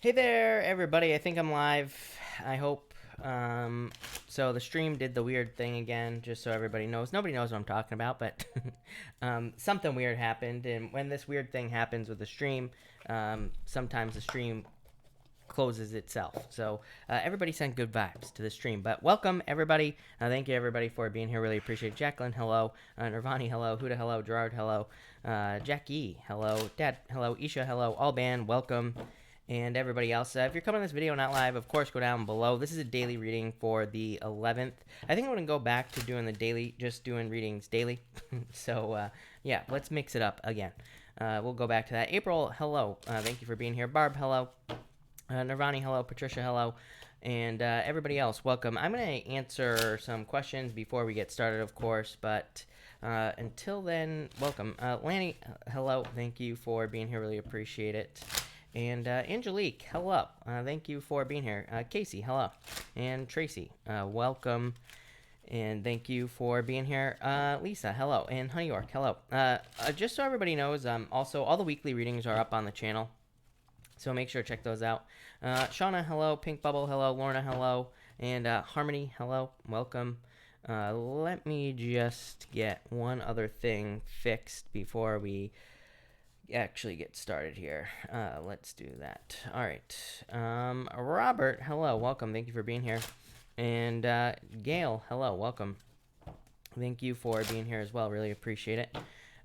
Hey there, everybody. I think I'm live. I hope. So the stream did the weird thing again, just so everybody knows. Nobody knows what I'm talking about, but something weird happened. And when this weird thing happens with the stream, sometimes the stream closes itself. So everybody sent good vibes to the stream. But welcome, everybody. Thank you, everybody, for being here. Really appreciate it. Jacqueline, hello. Nirvani, hello. Huda, hello. Gerard, hello. Jackie, hello. Dad, hello. Isha, hello. All band, welcome. And everybody else, if you're coming to this video not live, of course, go down below. This is a daily reading for the 11th. I think I'm going to go back to doing the daily, just doing readings daily. So, yeah, let's mix it up again. We'll go back to that. April, hello. Thank you for being here. Barb, hello. Nirvani, hello. Patricia, hello. And everybody else, welcome. I'm going to answer some questions before we get started, of course, but until then, welcome. Lanny, hello. Thank you for being here. Really appreciate it. And Angelique, hello. Thank you for being here. Casey, hello. And Tracy, welcome. And thank you for being here. Lisa, hello. And Honey York, hello. Just so everybody knows, also all the weekly readings are up on the channel. So make sure to check those out. Shauna, hello. Pink Bubble, hello. Lorna, hello. And Harmony, hello. Welcome. Let me just get one other thing fixed before we actually get started here. Let's do that. All right. Robert, hello. Welcome. Thank you for being here. And Gail, hello. Welcome. Thank you for being here as well. Really appreciate it.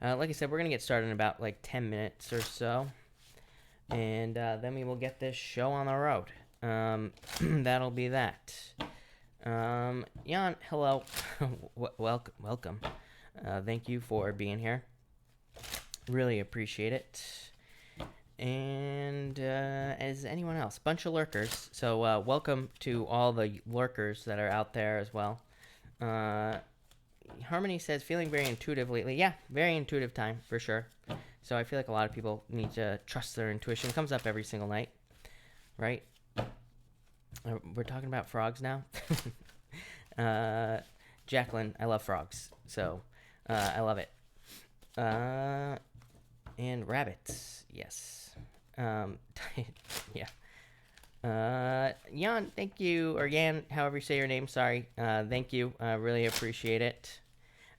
Like I said, we're going to get started in about like 10 minutes or so. And then we will get this show on the road. That'll be that. Jan, hello. Welcome. Thank you for being here. Really appreciate it. And as anyone else, bunch of lurkers. So welcome to all the lurkers that are out there as well. Harmony says, feeling very intuitive lately. Yeah, very intuitive time for sure. So I feel like a lot of people need to trust their intuition. It comes up every single night, right? We're talking about frogs now. Jacqueline, I love frogs. So I love it. And rabbits, yes. Yeah. Jan, thank you, or Yan, however you say your name, sorry. Thank you, really appreciate it.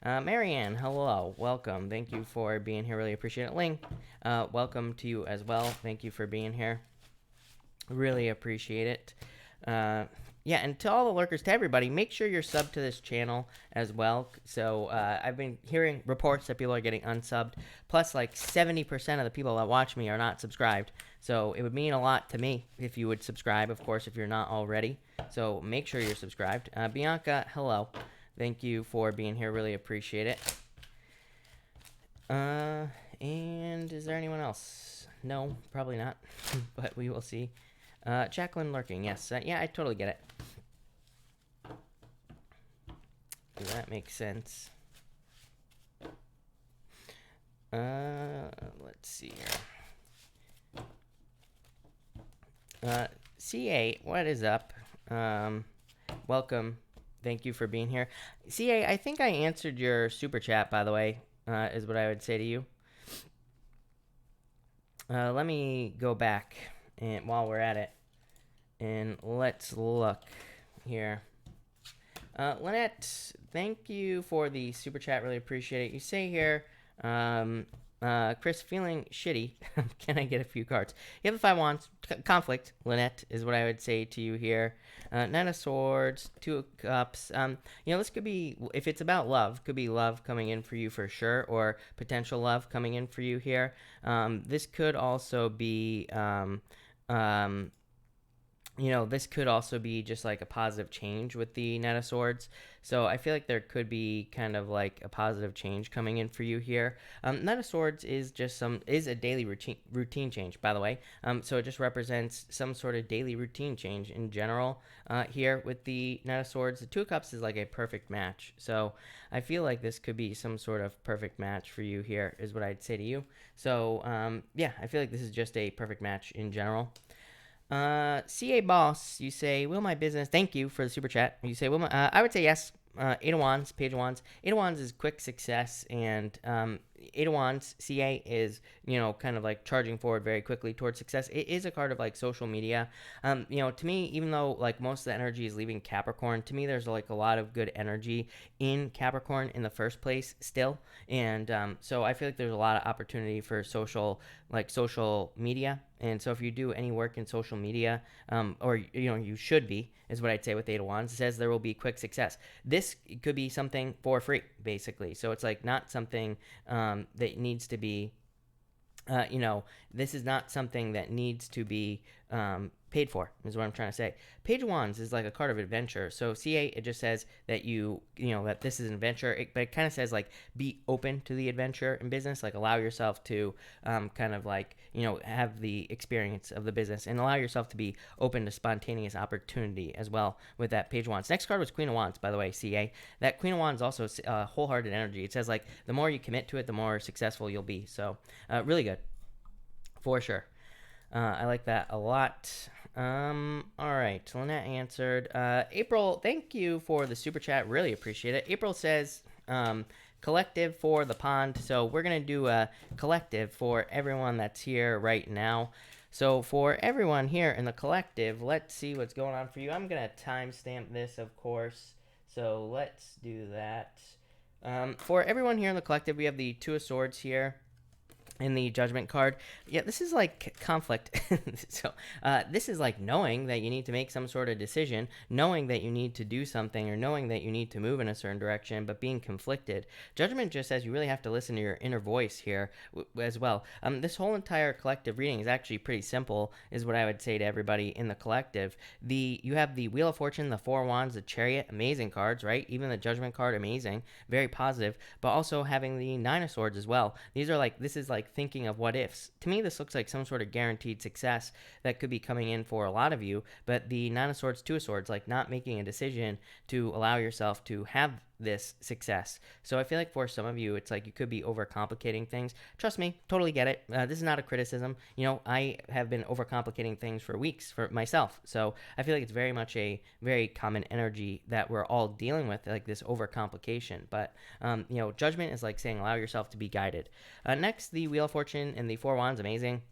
Marianne, hello, welcome. Thank you for being here, really appreciate it. Ling, welcome to you as well. Thank you for being here. Really appreciate it. Yeah, and to all the lurkers, to everybody, make sure you're subbed to this channel as well. So I've been hearing reports that people are getting unsubbed. Plus, like 70% of the people that watch me are not subscribed. So it would mean a lot to me if you would subscribe, of course, if you're not already. So make sure you're subscribed. Bianca, hello. Thank you for being here. Really appreciate it. And is there anyone else? No, probably not. But we will see. Jacqueline lurking, yes. Yeah, I totally get it. That makes sense. Let's see here. CA, what is up? Welcome. Thank you for being here. CA, I think I answered your super chat, by the way, is what I would say to you. Let me go back and while we're at it, and let's look here. Lynette, thank you for the super chat. Really appreciate it. You say here, Chris, feeling shitty. Can I get a few cards? You have the 5 wands. Conflict, Lynette, is what I would say to you here. Nine of swords, 2 of cups. You know, this could be, if it's about love, could be love coming in for you for sure, or potential love coming in for you here. This could also be, you know, this could also be just like a positive change with the Knight of Swords. So I feel like there could be kind of like a positive change coming in for you here. Knight of Swords is just is a daily routine change, by the way. So it just represents some sort of daily routine change in general here with the Knight of Swords. The 2 of Cups is like a perfect match. So I feel like this could be some sort of perfect match for you here is what I'd say to you. So yeah, I feel like this is just a perfect match in general. CA Boss, you say, will my business, thank you for the super chat. You say, will my, I would say yes. 8 of Wands, Page of Wands. 8 of Wands is quick success, and Eight of Wands, CA is, kind of like charging forward very quickly towards success. It is a card of like social media. To me, even though like most of the energy is leaving Capricorn, to me, there's like a lot of good energy in Capricorn in the first place still. And so I feel like there's a lot of opportunity for social media. And so if you do any work in social media, or, you should be, is what I'd say with Eight of Wands. It says there will be quick success. This could be something for free, basically. So it's like not something that needs to be, this is not something that needs to be paid for, is what I'm trying to say. Page of Wands is like a card of adventure. So CA, it just says that that this is an adventure, but it kind of says like be open to the adventure in business, like allow yourself to kind of like, have the experience of the business and allow yourself to be open to spontaneous opportunity as well with that Page of Wands. Next card was Queen of Wands, by the way, CA. That Queen of Wands also wholehearted energy. It says like the more you commit to it, the more successful you'll be. So really good, for sure. I like that a lot. All right, Lynette answered. April, thank you for the super chat. Really appreciate it. April says, collective for the pond. So we're going to do a collective for everyone that's here right now. So for everyone here in the collective, let's see what's going on for you. I'm going to timestamp this, of course. So let's do that. For everyone here in the collective, we have the Two of Swords here in the Judgment card. Yeah, this is like conflict. So this is like knowing that you need to make some sort of decision, knowing that you need to do something, or knowing that you need to move in a certain direction, but being conflicted. Judgment just says you really have to listen to your inner voice here as well. This whole entire collective reading is actually pretty simple, is what I would say to everybody in the collective. You have the Wheel of Fortune, the Four of Wands, the Chariot, amazing cards, right? Even the Judgment card, amazing, very positive, but also having the Nine of Swords as well. This is like thinking of what ifs. To me, this looks like some sort of guaranteed success that could be coming in for a lot of you, but the Nine of Swords, Two of Swords, like not making a decision to allow yourself to have this success. So I feel like for some of you, it's like you could be overcomplicating things. Trust me, totally get it. This is not a criticism. I have been overcomplicating things for weeks for myself. So I feel like it's very much a very common energy that we're all dealing with, like this overcomplication. But, Judgment is like saying allow yourself to be guided. Next, the Wheel of Fortune and the Four Wands, amazing.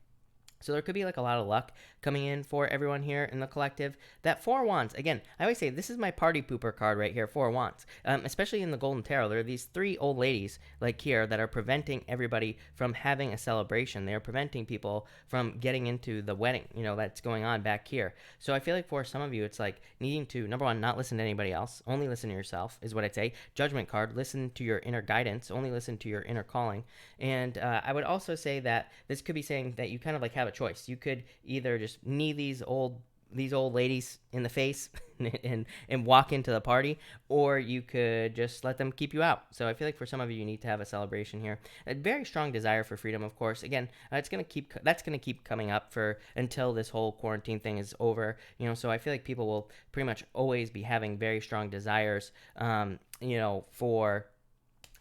So there could be like a lot of luck coming in for everyone here in the collective. That Four Wands, again, I always say this is my party pooper card right here, Four Wands. Especially in the Golden Tarot, there are these three old ladies like here that are preventing everybody from having a celebration. They are preventing people from getting into the wedding, that's going on back here. So I feel like for some of you, it's like needing to, number one, not listen to anybody else. Only listen to yourself is what I'd say. Judgment card, listen to your inner guidance. Only listen to your inner calling. And I would also say that this could be saying that you kind of like have a choice. You could either just knee these old ladies in the face and walk into the party, or you could just let them keep you out. So I feel like for some of you, you need to have a celebration here. A very strong desire for freedom, of course. Again, that's gonna keep coming up for until this whole quarantine thing is over. So I feel like people will pretty much always be having very strong desires, for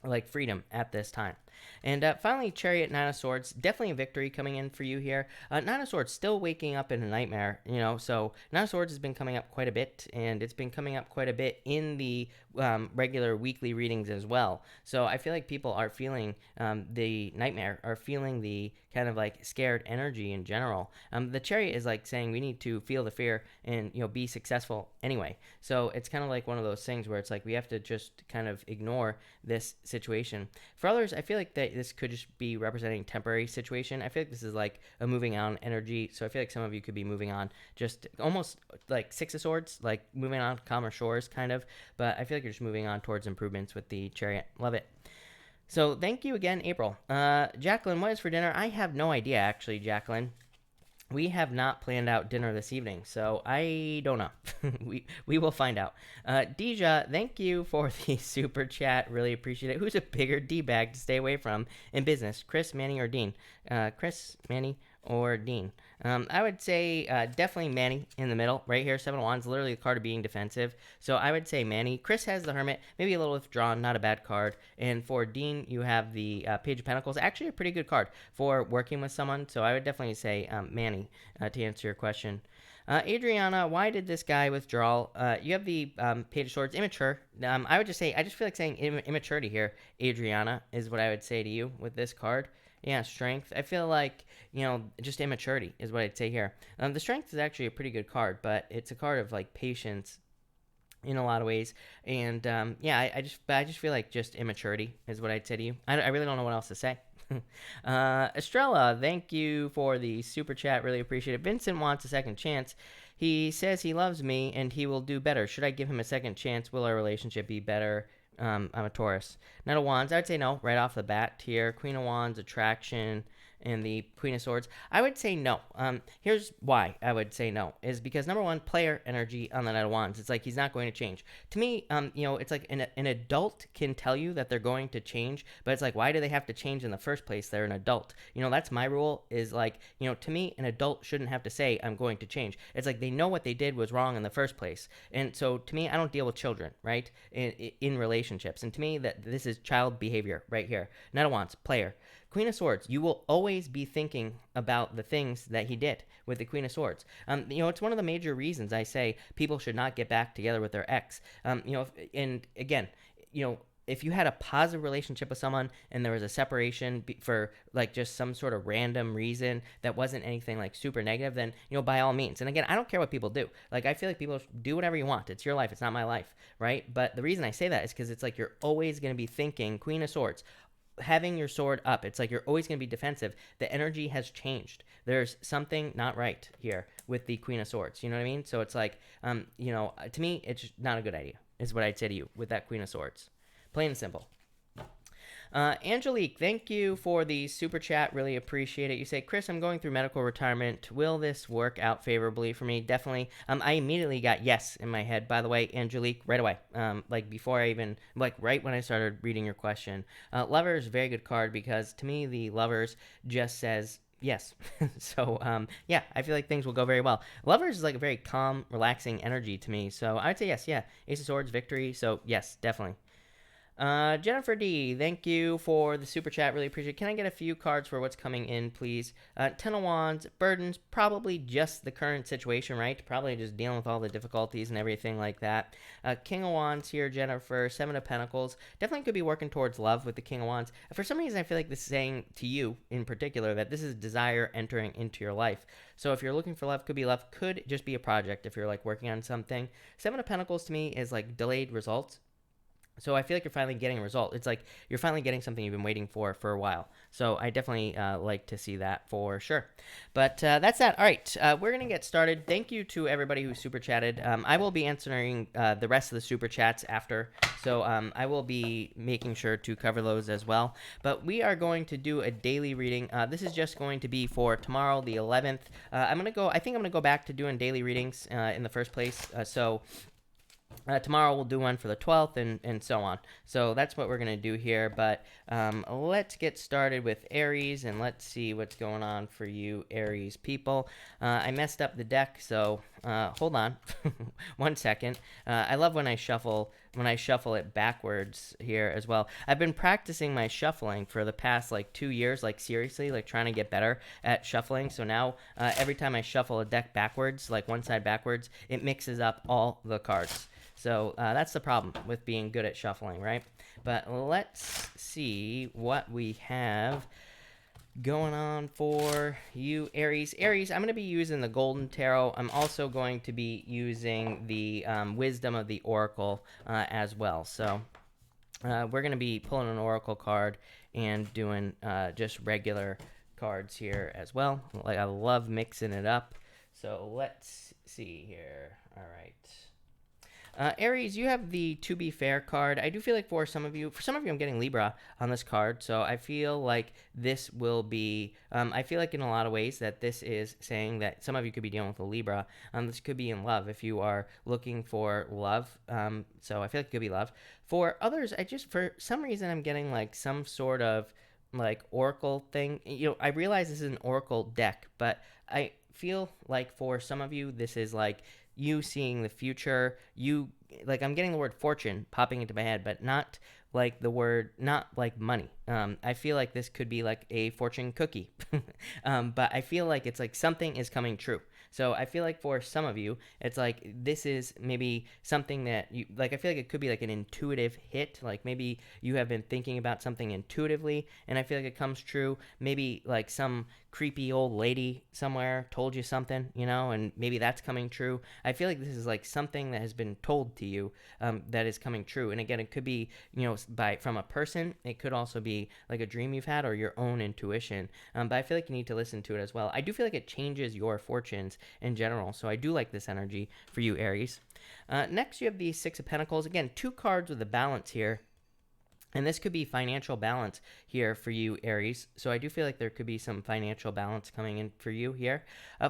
like freedom at this time. And finally, Chariot, Nine of Swords, definitely a victory coming in for you here. Nine of Swords still waking up in a nightmare, so Nine of Swords has been coming up quite a bit, and it's been coming up quite a bit in the regular weekly readings as well. So I feel like people are feeling the nightmare, are feeling the kind of like scared energy in general. The Chariot is like saying we need to feel the fear and, be successful anyway. So it's kind of like one of those things where it's like we have to just kind of ignore this situation. For others, I feel like that this could just be representing temporary situation. I feel like this is like a moving on energy. So I feel like some of you could be moving on just almost like Six of Swords, like moving on to calmer shores kind of. But I feel like you're just moving on towards improvements with the Chariot. Love it. So thank you again, April. Jacqueline, what is for dinner? I have no idea, actually, Jacqueline. We have not planned out dinner this evening, so I don't know. we will find out. Deja, thank you for the super chat. Really appreciate it. Who's a bigger D-bag to stay away from in business, Chris, Manny, or Dean? Chris, Manny, or Dean? I would say definitely Manny in the middle. Right here, Seven of Wands, literally the card of being defensive. So I would say Manny. Chris has the Hermit, maybe a little withdrawn, not a bad card. And for Dean, you have the Page of Pentacles. Actually a pretty good card for working with someone. So I would definitely say Manny to answer your question. Adriana, why did this guy withdraw? You have the Page of Swords, immature. I would just say, I just feel like saying immaturity here. Adriana is what I would say to you with this card. Yeah, strength. I feel like, just immaturity is what I'd say here. The strength is actually a pretty good card, but it's a card of like patience in a lot of ways. And yeah, I just feel like just immaturity is what I'd say to you. I really don't know what else to say. Estrella, thank you for the super chat. Really appreciate it. Vincent wants a second chance. He says he loves me and he will do better. Should I give him a second chance? Will our relationship be better? I'm a Taurus. Knight of Wands, I would say no right off the bat here. Queen of Wands, attraction, and the Queen of Swords. I would say no. Here's why I would say no. Is because, number one, player energy on the Knight of Wands. It's like he's not going to change. To me, it's like an adult can tell you that they're going to change, but it's like, why do they have to change in the first place? They're an adult. That's my rule, is like, to me, an adult shouldn't have to say, I'm going to change. It's like they know what they did was wrong in the first place. And so, to me, I don't deal with children, right, in relationships. And to me, that this is child behavior right here. Knight of Wands, player. Queen of Swords, you will always be thinking about the things that he did with the Queen of Swords. It's one of the major reasons I say people should not get back together with their ex. And again, if you had a positive relationship with someone and there was a separation for like just some sort of random reason that wasn't anything like super negative, then, by all means. And again, I don't care what people do. Like, I feel like people do whatever you want. It's your life. It's not my life, right? But the reason I say that is because it's like you're always going to be thinking Queen of Swords, having your sword up. It's like you're always going to be defensive. The energy has changed. There's something not right here with the Queen of Swords. You know what I mean? So it's like, to me, it's not a good idea, is what I'd say to you with that Queen of Swords. Plain and simple. Angelique, thank you for the super chat. Really appreciate it. You say, Chris, I'm going through medical retirement. Will this work out favorably for me? Definitely. I immediately got yes in my head, by the way, Angelique, right away. Like before I even, like right when I started reading your question. Lovers, very good card, because to me, the Lovers just says yes. So, yeah, I feel like things will go very well. Lovers is like a very calm, relaxing energy to me. So I'd say yes, yeah. Ace of Swords, victory. So yes, definitely. Jennifer D, thank you for the super chat. Really appreciate it. Can I get a few cards for what's coming in, please? Ten of Wands, burdens, probably just the current situation, right? Probably just dealing with all the difficulties and everything like that. King of Wands here, Jennifer. Seven of Pentacles. Definitely could be working towards love with the King of Wands. For some reason, I feel like this is saying to you in particular that this is desire entering into your life. So if you're looking for love, could be love, could just be a project if you're like working on something. Seven of Pentacles to me is like delayed results. So I feel like you're finally getting a result. It's like you're finally getting something you've been waiting for a while. So I definitely like to see that for sure. But that's that. All right, we're going to get started. Thank you to everybody who super chatted. I will be answering the rest of the super chats after. So I will be making sure to cover those as well. But we are going to do a daily reading. This is just going to be for tomorrow, the 11th. I think I'm going to go back to doing daily readings in the first place. Tomorrow we'll do one for the 12th and so on. So that's what we're going to do here. But let's get started with Aries, and let's see what's going on for you Aries people. I messed up the deck, so hold on 1 second. I love when I shuffle it backwards here as well. I've been practicing my shuffling for the past like 2 years, like seriously, like trying to get better at shuffling. So now every time I shuffle a deck backwards, like one side backwards, it mixes up all the cards. So that's the problem with being good at shuffling, right? But let's see what we have going on for you Aries. Aries, I'm going to be using the Golden Tarot. I'm also going to be using the Wisdom of the Oracle as well. So we're going to be pulling an Oracle card and doing just regular cards here as well. Like, I love mixing it up. So let's see here. All right. Aries, you have the To Be Fair card. I do feel like for some of you, I'm getting Libra on this card. So I feel like this will be, I feel like in a lot of ways that this is saying that some of you could be dealing with a Libra. This could be in love if you are looking for love. So I feel like it could be love. For others, for some reason, I'm getting like some sort of like Oracle thing. I realize this is an Oracle deck, but I feel like for some of you, this is like you seeing the future. I'm getting the word fortune popping into my head, but not like money. I feel like this could be like a fortune cookie. But I feel like it's like something is coming true. So I feel like for some of you, it's like this is maybe something that you like. I feel like it could be like an intuitive hit. Like maybe you have been thinking about something intuitively, and I feel like it comes true. Maybe like some creepy old lady somewhere told you something, and maybe that's coming true. I feel like this is like something that has been told to you, that is coming true. And again, it could be, from a person. It could also be like a dream you've had or your own intuition. But I feel like you need to listen to it as well. I do feel like it changes your fortunes in general. So I do like this energy for you, Aries. Next, you have the Six of Pentacles. Again, two cards with a balance here. And this could be financial balance here for you, Aries. So I do feel like there could be some financial balance coming in for you here.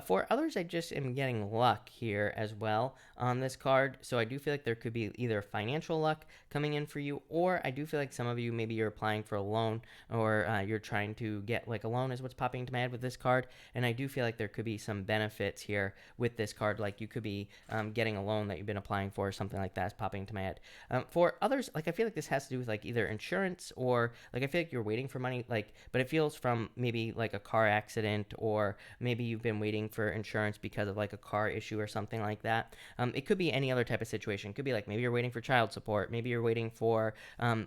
For others, I just am getting luck here as well on this card. So I do feel like there could be either financial luck coming in for you, or I do feel like some of you, maybe you're applying for a loan, or you're trying to get like a loan is what's popping into my head with this card. And I do feel like there could be some benefits here with this card. Like you could be getting a loan that you've been applying for, or something like that is popping into my head. For others, like I feel like this has to do with like either insurance, or like I feel like you're waiting for money, like, but it feels from maybe like a car accident, or maybe you've been waiting for insurance because of like a car issue or something like that. It could be any other type of situation. It could be like maybe you're waiting for child support, maybe you're waiting for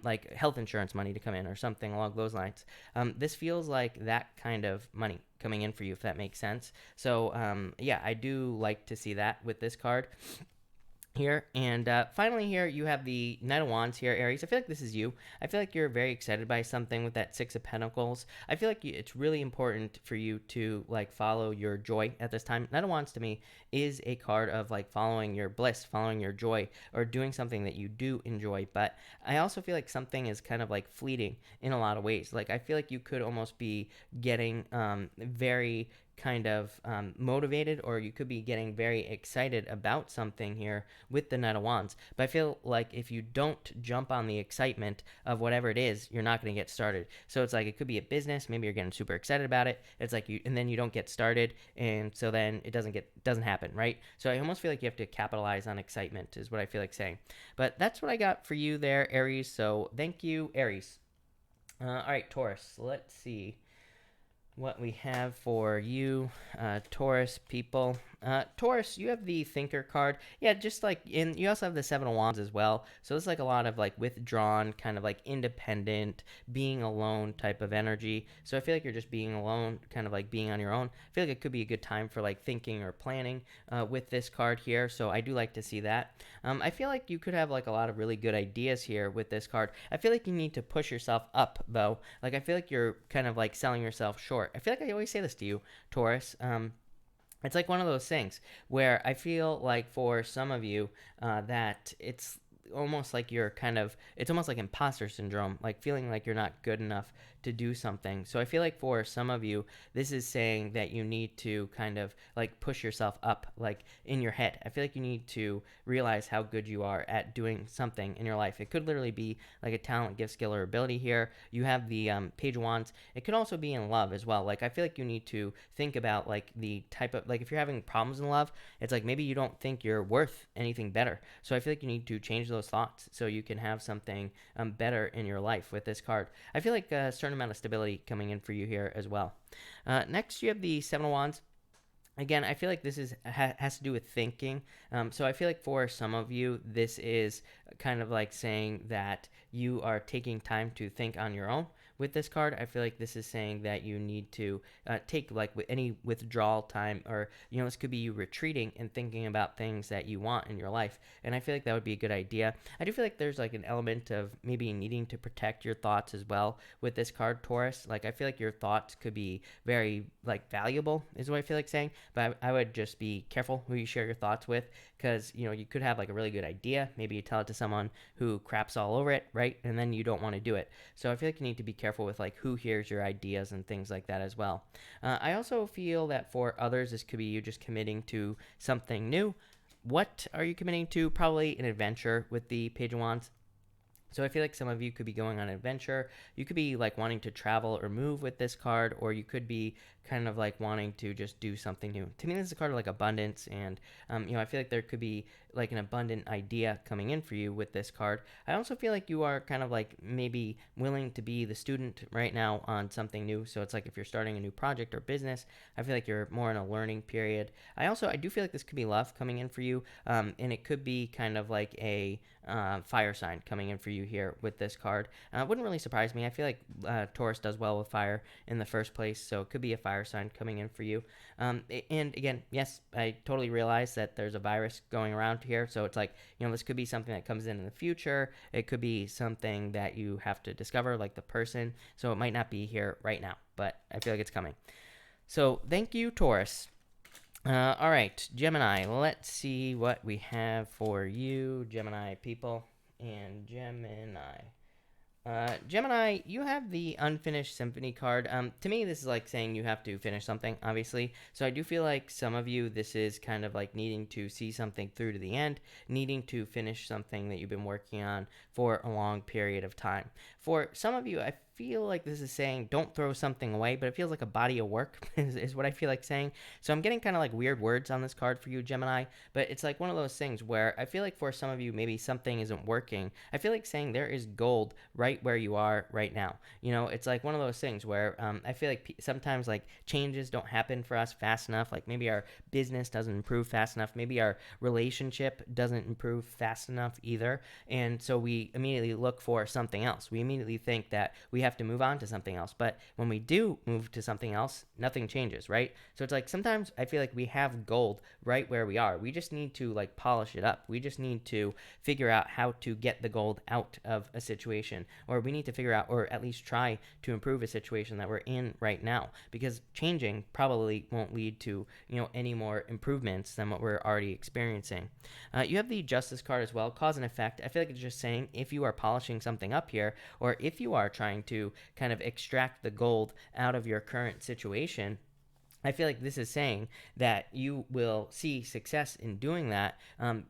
like health insurance money to come in or something along those lines. This feels like that kind of money coming in for you, if that makes sense. So yeah, I do like to see that with this card here. And finally here you have the Knight of Wands here, Aries. I feel like this is you. I feel like you're very excited by something with that Six of Pentacles. I feel like it's really important for you to like follow your joy at this time. Knight of Wands to me is a card of like following your bliss, following your joy, or doing something that you do enjoy. But I also feel like something is kind of like fleeting in a lot of ways. Like I feel like you could almost be getting very kind of motivated, or you could be getting very excited about something here with the Knight of Wands. But I feel like if you don't jump on the excitement of whatever it is, you're not going to get started. So it's like it could be a business, maybe you're getting super excited about it. It's like and then you don't get started, and so then it doesn't happen, right? So I almost feel like you have to capitalize on excitement is what I feel like saying. But that's what I got for you there, Aries. So thank you, Aries. All right, Taurus. Let's see what we have for you, Taurus people. Taurus, you have the Thinker card. Yeah, just like you also have the Seven of Wands as well. So it's like a lot of like withdrawn, kind of like independent, being alone type of energy. So I feel like you're just being alone, kind of like being on your own. I feel like it could be a good time for like thinking or planning with this card here. So I do like to see that. I feel like you could have like a lot of really good ideas here with this card. I feel like you need to push yourself up though. Like I feel like you're kind of like selling yourself short. I feel like I always say this to you, Taurus. It's like one of those things where I feel like for some of you that it's almost like it's almost like imposter syndrome, like feeling like you're not good enough to do something. So I feel like for some of you, this is saying that you need to kind of like push yourself up, like in your head. I feel like you need to realize how good you are at doing something in your life. It could literally be like a talent, gift, skill, or ability here. You have the Page of Wands. It could also be in love as well. Like I feel like you need to think about like the type of, like if you're having problems in love, it's like maybe you don't think you're worth anything better. So I feel like you need to change those thoughts so you can have something better in your life with this card. I feel like a certain amount of stability coming in for you here as well. Next, you have the Seven of Wands. Again, I feel like this has to do with thinking. So I feel like for some of you, this is kind of like saying that you are taking time to think on your own. With this card, I feel like this is saying that you need to take like any withdrawal time, or this could be you retreating and thinking about things that you want in your life. And I feel like that would be a good idea. I do feel like there's like an element of maybe needing to protect your thoughts as well with this card, Taurus. Like I feel like your thoughts could be very like valuable, is what I feel like saying. But I would just be careful who you share your thoughts with, because you could have like a really good idea. Maybe you tell it to someone who craps all over it, right? And then you don't want to do it. So I feel like you need to be careful with like who hears your ideas and things like that as well. I also feel that for others, this could be you just committing to something new. What are you committing to? Probably an adventure with the Page of Wands. So I feel like some of you could be going on an adventure. You could be like wanting to travel or move with this card, or you could be kind of like wanting to just do something new. To me, this is a card of like abundance, and I feel like there could be like an abundant idea coming in for you with this card. I also feel like you are kind of like maybe willing to be the student right now on something new. So it's like if you're starting a new project or business, I feel like you're more in a learning period. I do feel like this could be love coming in for you, and it could be kind of like a fire sign coming in for you here with this card. It wouldn't really surprise me. I feel like Taurus does well with fire in the first place, so it could be a fire sign coming in for you. And again, yes, I totally realize that there's a virus going around here, so it's like, this could be something that comes in the future. It could be something that you have to discover, like the person, so it might not be here right now, but I feel like it's coming. So thank you, Taurus. All right, Gemini, let's see what we have for you, Gemini people, and Gemini. Gemini, you have the unfinished symphony card. To me, this is like saying you have to finish something, obviously. So I do feel like some of you, this is kind of like needing to see something through to the end, needing to finish something that you've been working on for a long period of time. For some of you, I feel like this is saying don't throw something away, but it feels like a body of work is what I feel like saying. So I'm getting kind of like weird words on this card for you, Gemini, but it's like one of those things where I feel like for some of you, maybe something isn't working. I feel like saying there is gold right where you are right now. It's like one of those things where I feel like sometimes like changes don't happen for us fast enough. Like maybe our business doesn't improve fast enough. Maybe our relationship doesn't improve fast enough either. And so we immediately look for something else. We immediately think that we have to move on to something else. But when we do move to something else, nothing changes, right? So it's like sometimes I feel like we have gold right where we are. We just need to like polish it up. We just need to figure out how to get the gold out of a situation, or we need to figure out, or at least try to improve a situation that we're in right now, because changing probably won't lead to any more improvements than what we're already experiencing. You have the Justice card as well, cause and effect. I feel like it's just saying if you are polishing something up here, or if you are trying to kind of extract the gold out of your current situation, I feel like this is saying that you will see success in doing that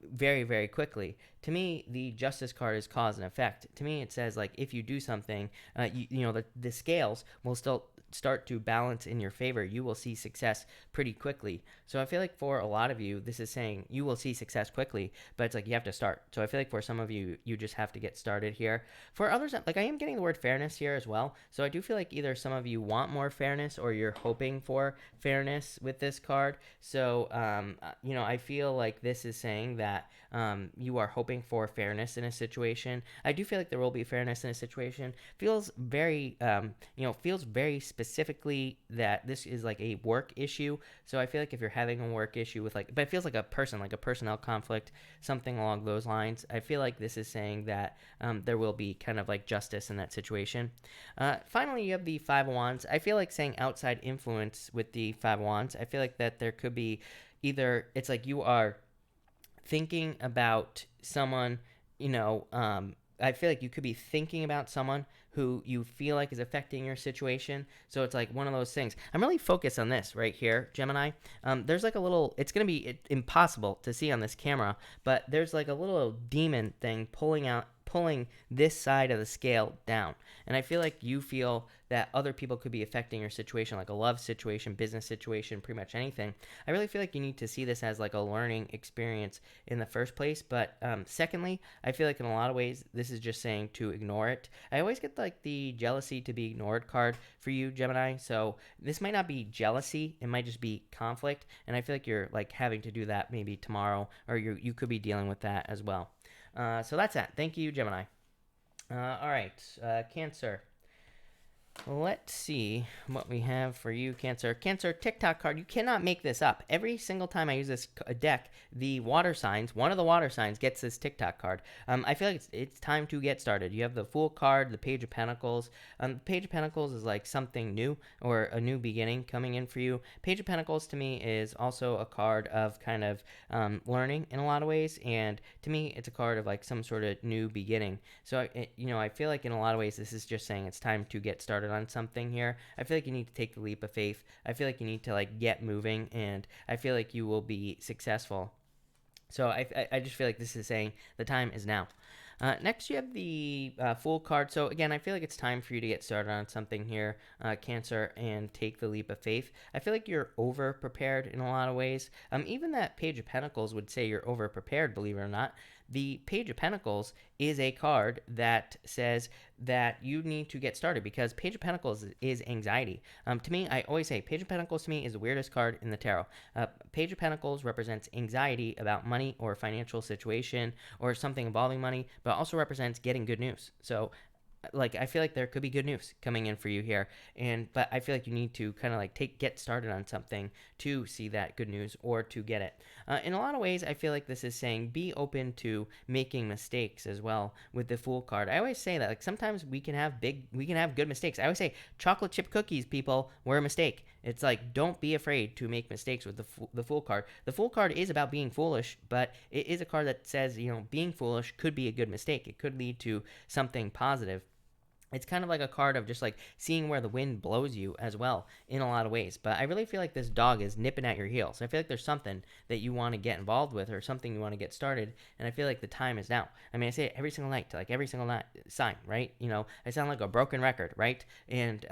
very, very quickly. To me, the Justice card is cause and effect. To me, it says like if you do something, the scales will still start to balance in your favor. You will see success pretty quickly. So I feel like for a lot of you, this is saying you will see success quickly, but it's like you have to start. So I feel like for some of you, you just have to get started here. For others, like I am getting the word fairness here as well. So I do feel like either some of you want more fairness or you're hoping for fairness with this card. So, I feel like this is saying that you are hoping for fairness in a situation. I do feel like there will be fairness in a situation. Feels very, feels very specifically that this is like a work issue. So I feel like if you're having a work issue with but it feels like a personnel conflict, something along those lines. I feel like this is saying that there will be kind of like justice in that situation. Finally, you have the Five of Wands. I feel like saying outside influence with the Five of Wands. I feel like that there could be either it's like you are thinking about someone, I feel like you could be thinking about someone who you feel like is affecting your situation. So it's like one of those things. I'm really focused on this right here, Gemini. There's like a little, it's going to be impossible to see on this camera, but there's like a little demon thing pulling this side of the scale down. And I feel like you feel that other people could be affecting your situation, like a love situation, business situation, pretty much anything. I really feel like you need to see this as like a learning experience in the first place. But secondly, I feel like in a lot of ways, this is just saying to ignore it. I always get like the jealousy to be ignored card for you, Gemini. So this might not be jealousy. It might just be conflict. And I feel like you're like having to do that maybe tomorrow, or you could be dealing with that as well. So that's that. Thank you, Gemini. All right, Cancer. Let's see what we have for you, Cancer. Cancer, TikTok card. You cannot make this up. Every single time I use this deck, the water signs, one of the water signs gets this TikTok card. I feel like it's time to get started. You have the Fool card, the Page of Pentacles. The Page of Pentacles is like something new or a new beginning coming in for you. Page of Pentacles to me is also a card of kind of learning in a lot of ways. And to me, it's a card of like some sort of new beginning. So, I feel like in a lot of ways, this is just saying it's time to get started on something here. I feel like you need to take the leap of faith. I feel like you need to like get moving, and I feel like you will be successful. So I just feel like this is saying the time is now. Next, you have the Fool card. So again, I feel like it's time for you to get started on something here, Cancer, and take the leap of faith. I feel like you're over prepared in a lot of ways. Even that Page of Pentacles would say you're over prepared, believe it or not. The Page of Pentacles is a card that says that you need to get started, because Page of Pentacles is anxiety. To me, I always say Page of Pentacles to me is the weirdest card in the tarot. Page of Pentacles represents anxiety about money or financial situation or something involving money, but also represents getting good news. So like, I feel like there could be good news coming in for you here, but I feel like you need to kind of like get started on something to see that good news or to get it. In a lot of ways, I feel like this is saying be open to making mistakes as well with the Fool card. I always say that, like, sometimes we can have good mistakes. I always say chocolate chip cookies, people, were a mistake. It's like, don't be afraid to make mistakes with the Fool card. The Fool card is about being foolish, but it is a card that says, being foolish could be a good mistake. It could lead to something positive. It's kind of like a card of just like seeing where the wind blows you as well in a lot of ways. But I really feel like this dog is nipping at your heels. I feel like there's something that you want to get involved with or something you want to get started. And I feel like the time is now. I mean, I say it every single night to like every single night sign, right? I sound like a broken record, right? And,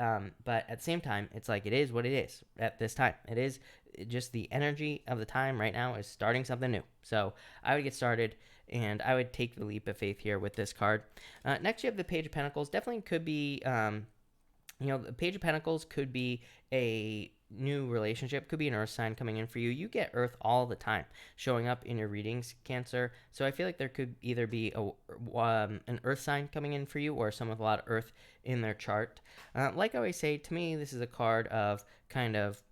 but at the same time, it's like, it is what it is at this time. It is just the energy of the time right now is starting something new. So I would get started, and I would take the leap of faith here with this card. Next, you have the Page of Pentacles. Definitely could be, the Page of Pentacles could be a new relationship, could be an earth sign coming in for you. You get earth all the time showing up in your readings, Cancer. So I feel like there could either be an earth sign coming in for you or someone with a lot of earth in their chart. Like I always say, to me, this is a card of kind of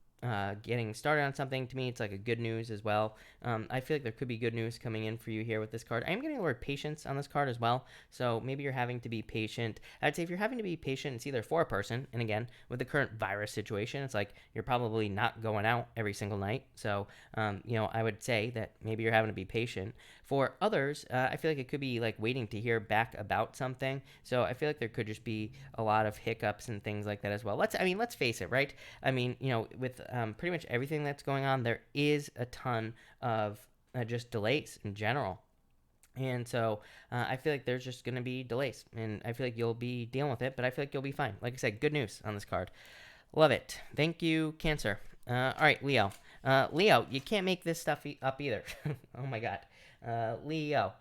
getting started on something. To me, it's like a good news as well. I feel like there could be good news coming in for you here with this card. I am getting the word patience on this card as well, so maybe you're having to be patient. I'd say if you're having to be patient, it's either for a person, and again, with the current virus situation, it's like you're probably not going out every single night, so I would say that maybe you're having to be patient. For others, I feel like it could be like waiting to hear back about something, so I feel like there could just be a lot of hiccups and things like that as well. Let's face it, right? I mean, with pretty much everything that's going on, there is a ton of just delays in general. And so I feel like there's just going to be delays, and I feel like you'll be dealing with it, but I feel like you'll be fine. Like I said, good news on this card. Love it. Thank you, Cancer. All right, Leo. Leo, you can't make this stuff up either. Oh my God. Leo.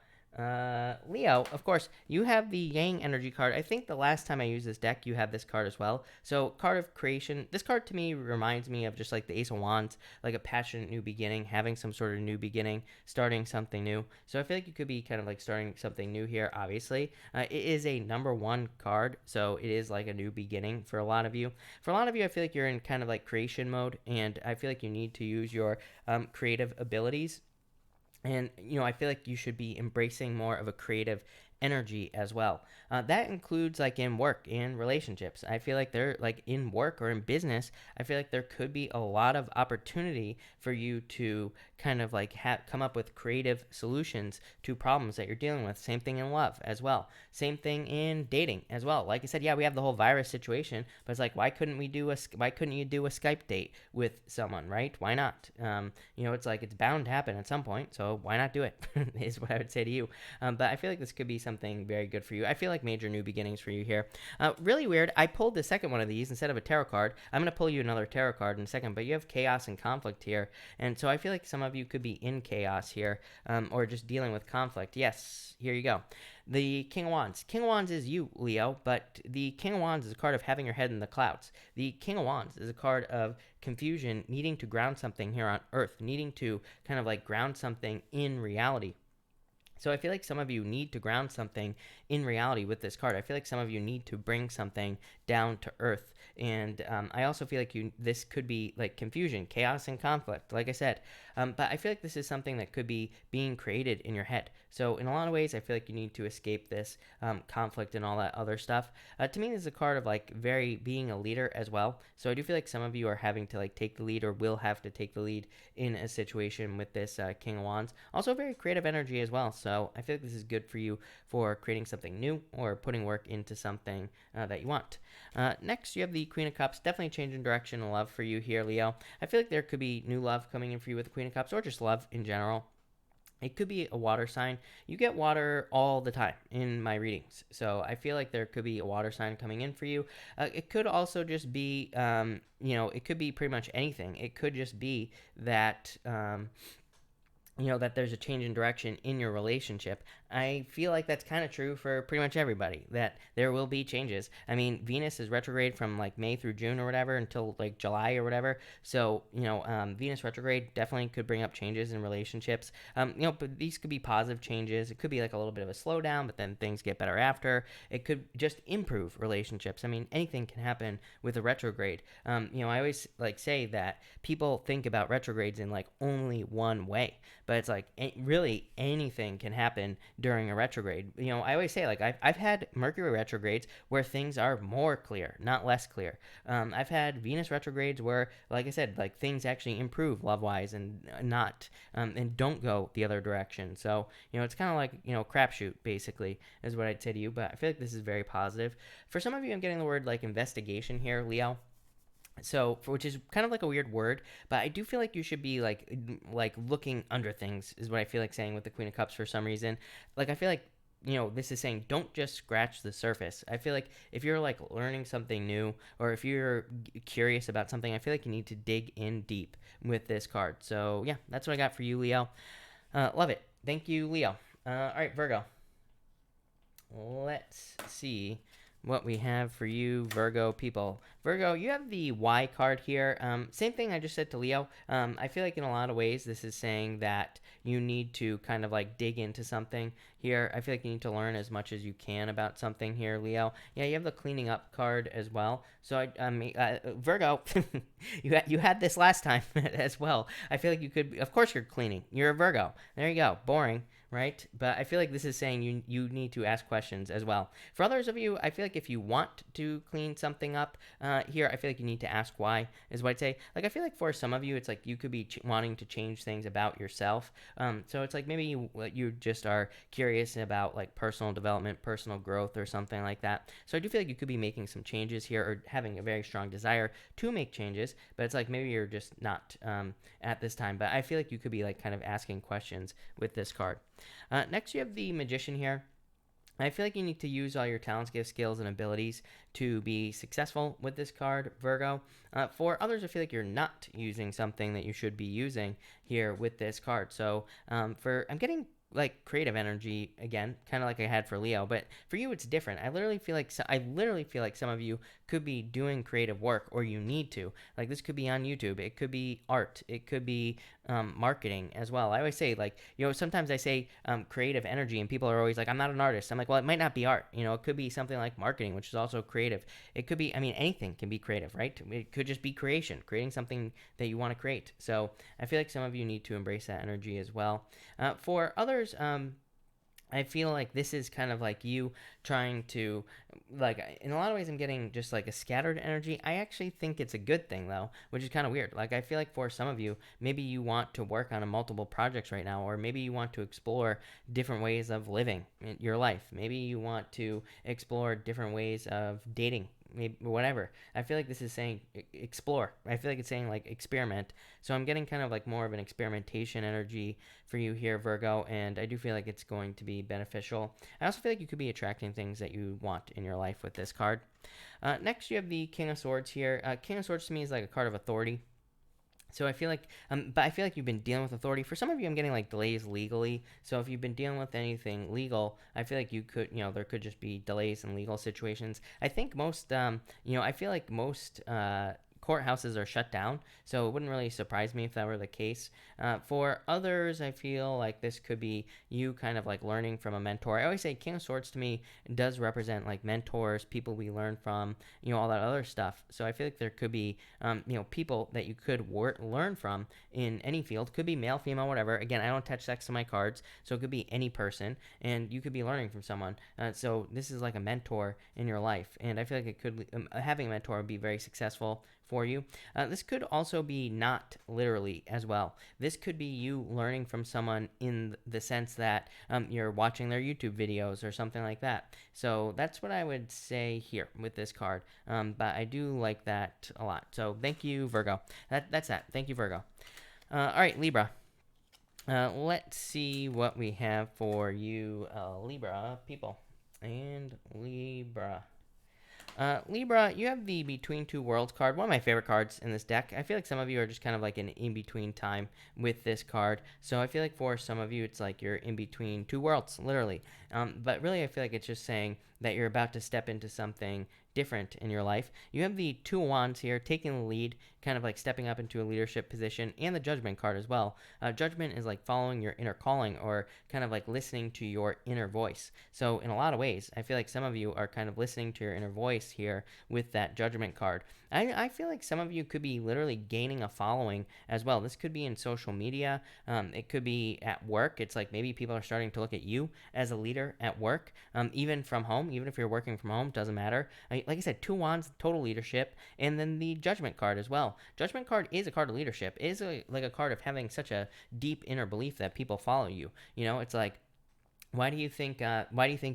Leo, of course, you have the Yang energy card. I think the last time I used this deck, you had this card as well. So, card of creation. This card to me reminds me of just like the Ace of Wands, like a passionate new beginning, having some sort of new beginning, starting something new. So, I feel like you could be kind of like starting something new here, obviously. It is a #1 card, so it is like a new beginning for a lot of you. For a lot of you, I feel like you're in kind of like creation mode, and I feel like you need to use your creative abilities. And, I feel like you should be embracing more of a creative energy as well. That includes like in work and relationships. I feel like they're like in work or in business. I feel like there could be a lot of opportunity for you to kind of like come up with creative solutions to problems that you're dealing with. Same thing in love as well. Same thing in dating as well. Like I said, yeah, we have the whole virus situation, but it's like, why couldn't you do a Skype date with someone, right? Why not? It's like it's bound to happen at some point, so why not do it? Is what I would say to you. But I feel like this could be something very good for you. I feel like major new beginnings for you here. Really weird. I pulled the second one of these instead of a tarot card. I'm going to pull you another tarot card in a second, but you have chaos and conflict here. And so I feel like some of you could be in chaos here, or just dealing with conflict. Yes, here you go. The King of Wands. King of Wands is you, Leo, but the King of Wands is a card of having your head in the clouds. The King of Wands is a card of confusion, needing to ground something here on Earth, needing to kind of like ground something in reality. So I feel like some of you need to ground something in reality with this card. I feel like some of you need to bring something down to earth. And I also feel like this could be like confusion, chaos, and conflict, like I said. But I feel like this is something that could be being created in your head. So in a lot of ways, I feel like you need to escape this conflict and all that other stuff. To me, this is a card of like very being a leader as well. So I do feel like some of you are having to like take the lead or will have to take the lead in a situation with this King of Wands. Also very creative energy as well. So I feel like this is good for you for creating something new or putting work into something that you want. Next, you have the Queen of Cups. Definitely changing direction and love for you here, Leo. I feel like there could be new love coming in for you with the Queen of Cups or just love in general. It could be a water sign. You get water all the time in my readings. So I feel like there could be a water sign coming in for you. It could also just be, it could be pretty much anything. It could just be that, that there's a change in direction in your relationship. I feel like that's kind of true for pretty much everybody, that there will be changes. I mean, Venus is retrograde from like May through June or whatever until like July or whatever. So, Venus retrograde definitely could bring up changes in relationships. But these could be positive changes. It could be like a little bit of a slowdown, but then things get better after. It could just improve relationships. I mean, anything can happen with a retrograde. I always like say that people think about retrogrades in like only one way, but it's like really anything can happen during a retrograde. I always say like I've had Mercury retrogrades where things are more clear, not less clear. I've had Venus retrogrades where, like I said, like things actually improve love wise and not and don't go the other direction. So it's kind of like crapshoot basically is what I'd say to you. But I feel like this is very positive. For some of you, I'm getting the word like investigation here, Leo. So, which is kind of like a weird word, but I do feel like you should be like looking under things is what I feel like saying with the Queen of Cups for some reason. Like I feel like this is saying don't just scratch the surface. I feel like if you're like learning something new or if you're curious about something, I feel like you need to dig in deep with this card. So yeah, that's what I got for you, Leo. Love it. Thank you, Leo. All right, Virgo. Let's see what we have for you, Virgo people. Virgo, you have the Y card here. Same thing I just said to Leo. I feel like in a lot of ways this is saying that you need to kind of like dig into something here. I feel like you need to learn as much as you can about something here, Leo. Yeah, you have the cleaning up card as well. So Virgo, you had this last time as well. I feel like you could. Of course, you're cleaning. You're a Virgo. There you go. Boring. Right? But I feel like this is saying you need to ask questions as well. For others of you, I feel like if you want to clean something up here, I feel like you need to ask why, is what I'd say. Like, I feel like for some of you, it's like you could be wanting to change things about yourself. So it's like maybe you just are curious about like personal development, personal growth, or something like that. So I do feel like you could be making some changes here or having a very strong desire to make changes, but it's like maybe you're just not at this time. But I feel like you could be like kind of asking questions with this card. Next, you have the Magician here. I feel like you need to use all your talents, gifts, skills, and abilities to be successful with this card, Virgo. For others, I feel like you're not using something that you should be using here with this card. So I'm getting like creative energy again, kind of like I had for Leo, but for you it's different. I literally feel like some of you could be doing creative work, or you need to. Like this could be on YouTube, it could be art, it could be marketing as well. I always say like sometimes I say creative energy, and people are always like I'm not an artist. I'm like, well, it might not be art. It could be something like marketing, which is also creative. It could be, I mean, anything can be creative, right? It could just be creating something that you want to create. So I feel like some of you need to embrace that energy as well. For others, I feel like this is kind of like you trying to, like, in a lot of ways, I'm getting just like a scattered energy. I actually think it's a good thing, though, which is kind of weird. Like, I feel like for some of you, maybe you want to work on multiple projects right now, or maybe you want to explore different ways of living your life. Maybe you want to explore different ways of dating. Maybe whatever. I feel like this is saying explore. I feel like it's saying like experiment. So I'm getting kind of like more of an experimentation energy for you here, Virgo, and I do feel like it's going to be beneficial. I also feel like you could be attracting things that you want in your life with this card. Next, you have the King of Swords here. King of Swords to me is like a card of authority. So I feel like, but I feel like you've been dealing with authority. For some of you, I'm getting like delays legally. So if you've been dealing with anything legal, I feel like you could, there could just be delays in legal situations. I think most, I feel like most courthouses are shut down, so it wouldn't really surprise me if that were the case. For others, I feel like this could be you kind of like learning from a mentor. I always say King of Swords to me does represent like mentors, people we learn from, all that other stuff. So I feel like there could be, people that you could learn from in any field. Could be male, female, whatever. Again, I don't attach sex to my cards, so it could be any person, and you could be learning from someone. So this is like a mentor in your life, and I feel like it could having a mentor would be very successful for you. This could also be not literally as well. This could be you learning from someone in the sense that you're watching their YouTube videos or something like that. So that's what I would say here with this card. But I do like that a lot. So thank you, Virgo. That's that. Thank you, Virgo. All right, Libra. Let's see what we have for you, Libra people. And Libra. Libra, you have the Between Two Worlds card, one of my favorite cards in this deck. I feel like some of you are just kind of like an in-between time with this card. So I feel like for some of you, it's like you're in between two worlds, literally. But really, I feel like it's just saying that you're about to step into something different in your life. You have the Two of Wands here, taking the lead, kind of like stepping up into a leadership position, and the Judgment card as well. Judgment is like following your inner calling, or kind of like listening to your inner voice. So in a lot of ways, I feel like some of you are kind of listening to your inner voice here with that Judgment card. I feel like some of you could be literally gaining a following as well. This could be in social media. It could be at work. It's like maybe people are starting to look at you as a leader at work, even from home, even if you're working from home, doesn't matter. Like I said, Two Wands, total leadership, and then the Judgment card as well. Judgment card is a card of leadership. It is like a card of having such a deep inner belief that people follow you. You know, it's like, why do you think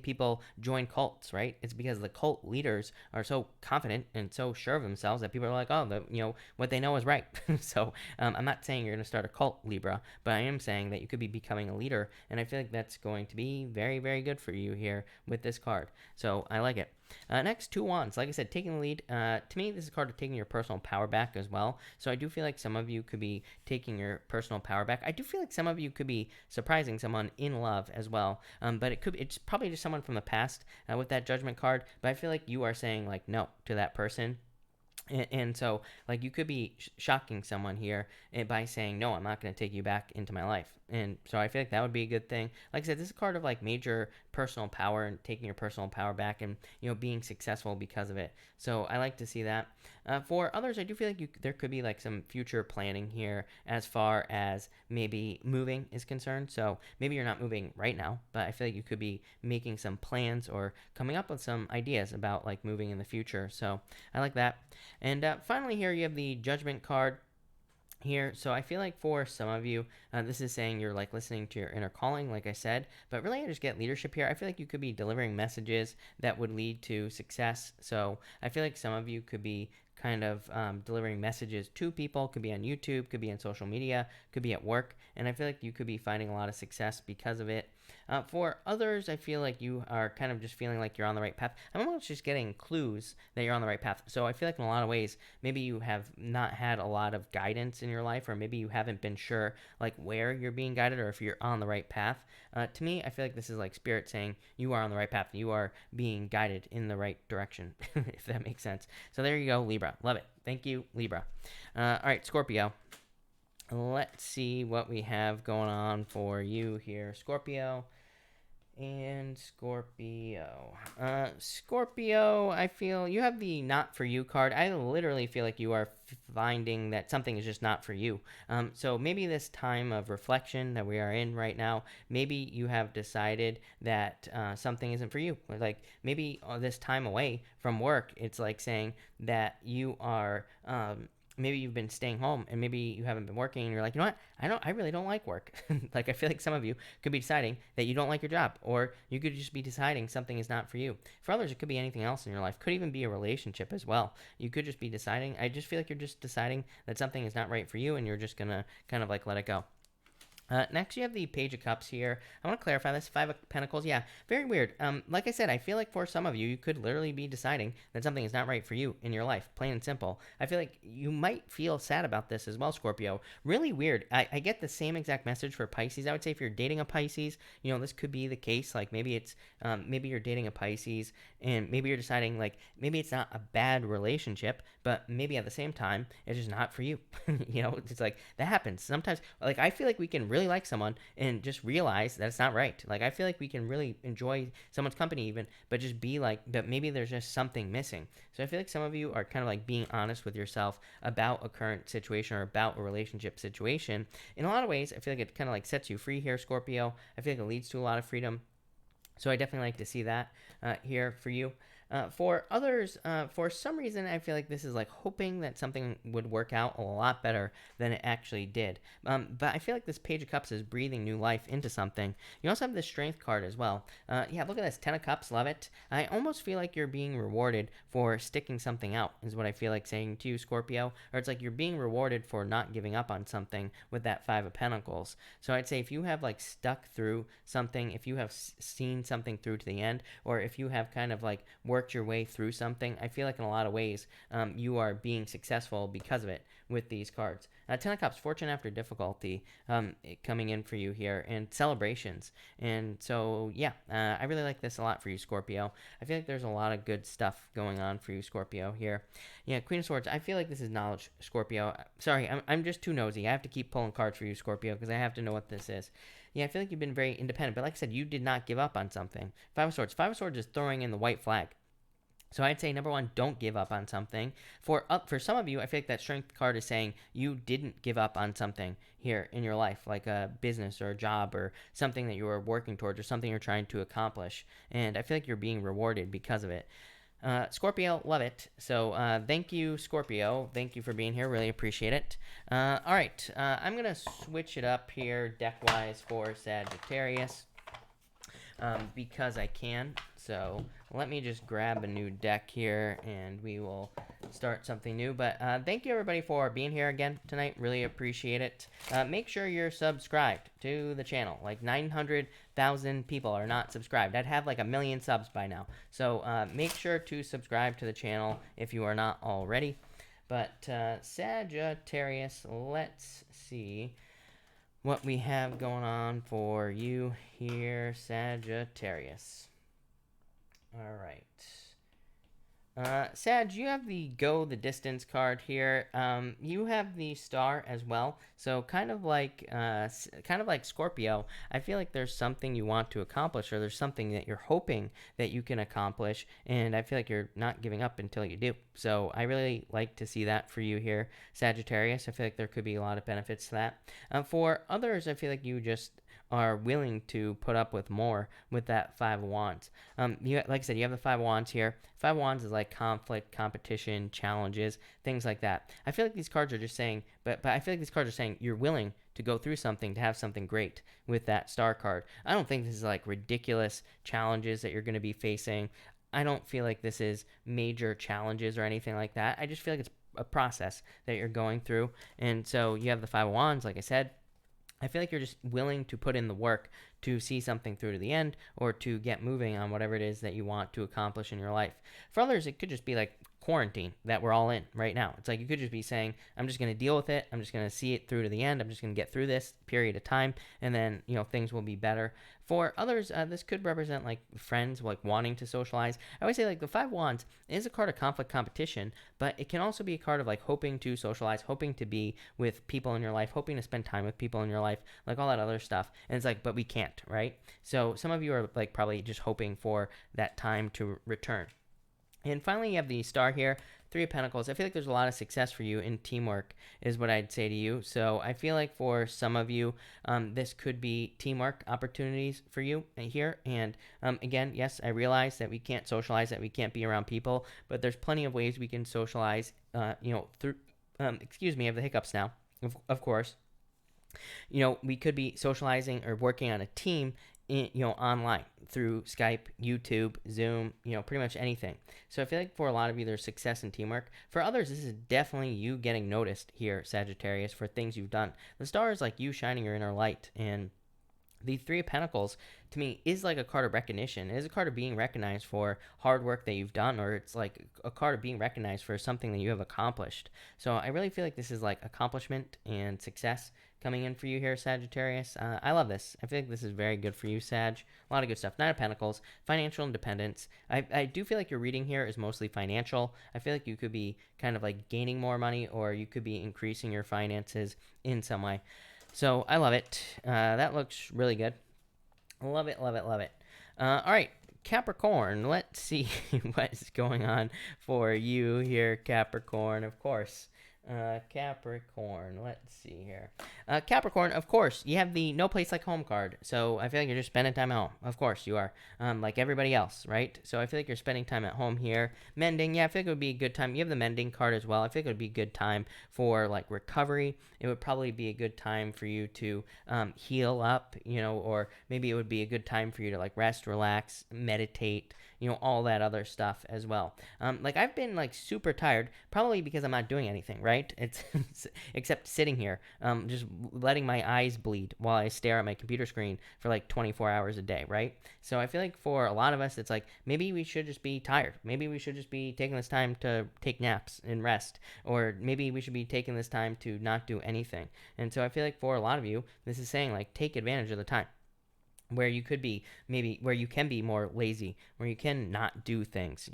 people join cults, right? It's because the cult leaders are so confident and so sure of themselves that people are like, oh, what they know is right. So I'm not saying you're going to start a cult, Libra, but I am saying that you could be becoming a leader, and I feel like that's going to be very, very good for you here with this card. So I like it. Next, Two Wands. Like I said, taking the lead. To me, this is a card of taking your personal power back as well. So I do feel like some of you could be taking your personal power back. I do feel like some of you could be surprising someone in love as well. But it's probably just someone from the past with that Judgment card. But I feel like you are saying like no to that person. And so, like, you could be shocking someone here by saying, no, I'm not going to take you back into my life. And so I feel like that would be a good thing. Like I said, this is a card of, like, major personal power and taking your personal power back and, being successful because of it. So I like to see that. For others, I do feel like there could be, like, some future planning here as far as maybe moving is concerned. So maybe you're not moving right now, but I feel like you could be making some plans or coming up with some ideas about, like, moving in the future. So I like that. And finally here you have the Judgment card here. So I feel like for some of you, this is saying you're like listening to your inner calling, like I said, but really I just get leadership here. I feel like you could be delivering messages that would lead to success. So I feel like some of you could be kind of delivering messages to people, could be on YouTube, could be on social media, could be at work, and I feel like you could be finding a lot of success because of it. For others, I feel like you are kind of just feeling like you're on the right path. I'm almost just getting clues that you're on the right path. So I feel like in a lot of ways, maybe you have not had a lot of guidance in your life, or maybe you haven't been sure like where you're being guided or if you're on the right path. To me, I feel like this is like Spirit saying you are on the right path. You are being guided in the right direction, if that makes sense. So there you go, Libra. Love it. Thank you, Libra. All right, Scorpio. Let's see what we have going on for you here, Scorpio. And Scorpio. Scorpio, I feel you have the not for you card. I literally feel like you are finding that something is just not for you. So maybe this time of reflection that we are in right now, maybe you have decided that something isn't for you. Like maybe this time away from work, it's like saying that you are. Maybe you've been staying home and maybe you haven't been working and you're like, you know what, I really don't like work. Like I feel like some of you could be deciding that you don't like your job, or you could just be deciding something is not for you. For others, it could be anything else in your life. Could even be a relationship as well. You could just be deciding. I just feel like you're just deciding that something is not right for you and you're just gonna kind of like let it go. Next, you have the Page of Cups here. I want to clarify this. Five of Pentacles. Yeah, very weird. Like I said, I feel like for some of you, you could literally be deciding that something is not right for you in your life. Plain and simple. I feel like you might feel sad about this as well, Scorpio. Really weird. I get the same exact message for Pisces. I would say if you're dating a Pisces, this could be the case. Like maybe it's, maybe you're dating a Pisces and maybe you're deciding like, maybe it's not a bad relationship, but maybe at the same time, it's just not for you. It's like that happens sometimes. Like I feel like we can really like someone and just realize that it's not right. Like I feel like we can really enjoy someone's company even, but just be like, but maybe there's just something missing. So I feel like some of you are kind of like being honest with yourself about a current situation or about a relationship situation. In a lot of ways, I feel like it kind of like sets you free here, Scorpio. I feel like it leads to a lot of freedom. So I definitely like to see that here for you. For others, for some reason, I feel like this is like hoping that something would work out a lot better than it actually did. But I feel like this Page of Cups is breathing new life into something. You also have the Strength card as well. Yeah, look at this, 10 of Cups, love it. I almost feel like you're being rewarded for sticking something out, is what I feel like saying to you, Scorpio. Or it's like you're being rewarded for not giving up on something with that Five of Pentacles. So I'd say if you have like stuck through something, if you have seen something through to the end, or if you have kind of like worked your way through something, I feel like in a lot of ways you are being successful because of it with these cards. 10 of Cups, fortune after difficulty coming in for you here, and celebrations. And so, yeah, I really like this a lot for you, Scorpio. I feel like there's a lot of good stuff going on for you, Scorpio, here. Yeah, Queen of Swords, I feel like this is knowledge, Scorpio. Sorry, I'm just too nosy. I have to keep pulling cards for you, Scorpio, because I have to know what this is. Yeah, I feel like you've been very independent, but like I said, you did not give up on something. Five of Swords. Five of Swords is throwing in the white flag. So I'd say number one, don't give up on something. For some of you, I feel like that Strength card is saying you didn't give up on something here in your life, like a business or a job or something that you were working towards or something you're trying to accomplish. And I feel like you're being rewarded because of it. Scorpio, love it. So thank you, Scorpio. Thank you for being here. Really appreciate it. All right, I'm going to switch it up here deck-wise for Sagittarius because I can. So let me just grab a new deck here and we will start something new. But thank you, everybody, for being here again tonight. Really appreciate it. Make sure you're subscribed to the channel. Like 900,000 people are not subscribed. I'd have like 1 million subs by now. So make sure to subscribe to the channel if you are not already. But Sagittarius, let's see what we have going on for you here, Sagittarius. All right. Sag, you have the Go the Distance card here. You have the Star as well. So kind of like Scorpio, I feel like there's something you want to accomplish, or there's something that you're hoping that you can accomplish, and I feel like you're not giving up until you do. So I really like to see that for you here, Sagittarius. I feel like there could be a lot of benefits to that. For others, I feel like you just are willing to put up with more with that Five of Wands. Like I said, you have the Five of Wands here. Five of Wands is like conflict, competition, challenges, things like that. I feel like these cards are just saying, but I feel like these cards are saying you're willing to go through something to have something great with that Star card. I don't think this is like ridiculous challenges that you're going to be facing. I don't feel like this is major challenges or anything like that. I just feel like it's a process that you're going through. And so you have the Five of Wands, like I said. I feel like you're just willing to put in the work to see something through to the end, or to get moving on whatever it is that you want to accomplish in your life. For others, it could just be like quarantine that we're all in right now. It's like you could just be saying, I'm just going to deal with it. I'm just going to see it through to the end. I'm just going to get through this period of time, and then, you know, things will be better. For others, this could represent like friends, like wanting to socialize. I always say like the Five Wands is a card of conflict, competition, but it can also be a card of like hoping to socialize, hoping to be with people in your life, hoping to spend time with people in your life, like all that other stuff. And it's like, but we can't, right? So some of you are like probably just hoping for that time to return. And finally, you have the Star here, Three of Pentacles. I feel like there's a lot of success for you in teamwork is what I'd say to you. So I feel like for some of you, this could be teamwork opportunities for you here. And again, yes, I realize that we can't socialize, that we can't be around people, but there's plenty of ways we can socialize, through, excuse me, I have the hiccups now, of course. You know, we could be socializing or working on a team online through Skype, YouTube, Zoom, pretty much anything. So I feel like for a lot of you, there's success in teamwork. For others, this is definitely you getting noticed here, Sagittarius, for things you've done. The Star is like you shining your inner light, and the Three of Pentacles, to me, is like a card of recognition. It is a card of being recognized for hard work that you've done, or it's like a card of being recognized for something that you have accomplished. So I really feel like this is like accomplishment and success coming in for you here, Sagittarius. I love this. I feel like this is very good for you, Sag. A lot of good stuff. Nine of Pentacles, financial independence. I do feel like your reading here is mostly financial. I feel like you could be kind of like gaining more money, or you could be increasing your finances in some way. So I love it. That looks really good. Love it, love it, love it. All right, Capricorn. Let's see what is going on for you here, Capricorn. Of course, Capricorn. Let's see here. Capricorn, of course, you have the no place like home card. So I feel like you're just spending time at home. Of course you are. Like everybody else, right? So I feel like you're spending time at home here. Mending, yeah, I feel like it would be a good time. You have the mending card as well. I feel like it would be a good time for like recovery. It would probably be a good time for you to heal up, or maybe it would be a good time for you to like rest, relax, meditate, all that other stuff as well. Like I've been like super tired, probably because I'm not doing anything, right? It's except sitting here, just letting my eyes bleed while I stare at my computer screen for like 24 hours a day, right? So I feel like for a lot of us, it's like maybe we should just be tired. Maybe we should just be taking this time to take naps and rest, or maybe we should be taking this time to not do anything. And so I feel like for a lot of you, this is saying like take advantage of the time where you could be maybe where you can be more lazy, where you can not do things,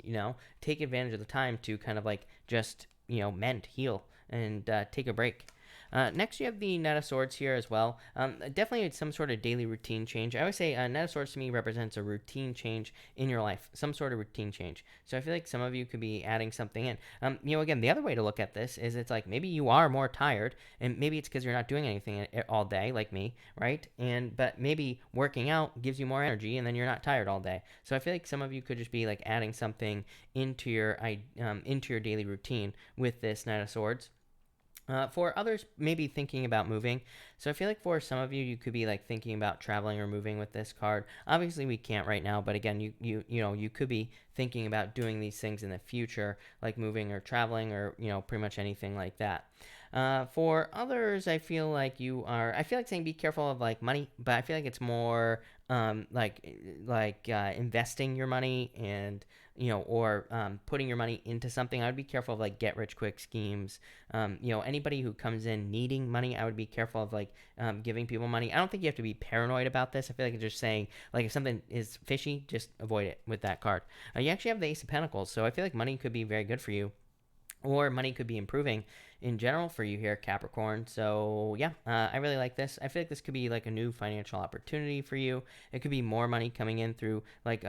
take advantage of the time to kind of like just mend, heal, and take a break. Next, you have the Knight of Swords here as well. Definitely some sort of daily routine change. I always say Knight of Swords to me represents a routine change in your life, some sort of routine change. So I feel like some of you could be adding something in. Again, the other way to look at this is it's like maybe you are more tired, and maybe it's because you're not doing anything all day like me, right? But maybe working out gives you more energy, and then you're not tired all day. So I feel like some of you could just be like adding something into your daily routine with this Knight of Swords. For others, maybe thinking about moving. So I feel like for some of you, you could be like thinking about traveling or moving with this card. Obviously, we can't right now, but again, you could be thinking about doing these things in the future, like moving or traveling or pretty much anything like that. For others, I feel like saying be careful of like money, but I feel like it's more investing your money and or putting your money into something. I would be careful of like get rich quick schemes. Anybody who comes in needing money, I would be careful of like giving people money. I don't think you have to be paranoid about this. I feel like it's just saying like if something is fishy, just avoid it with that card. You actually have the Ace of Pentacles, so I feel like money could be very good for you, or money could be improving in general for you here, Capricorn. So yeah, I really like this. I feel like this could be like a new financial opportunity for you. It could be more money coming in through like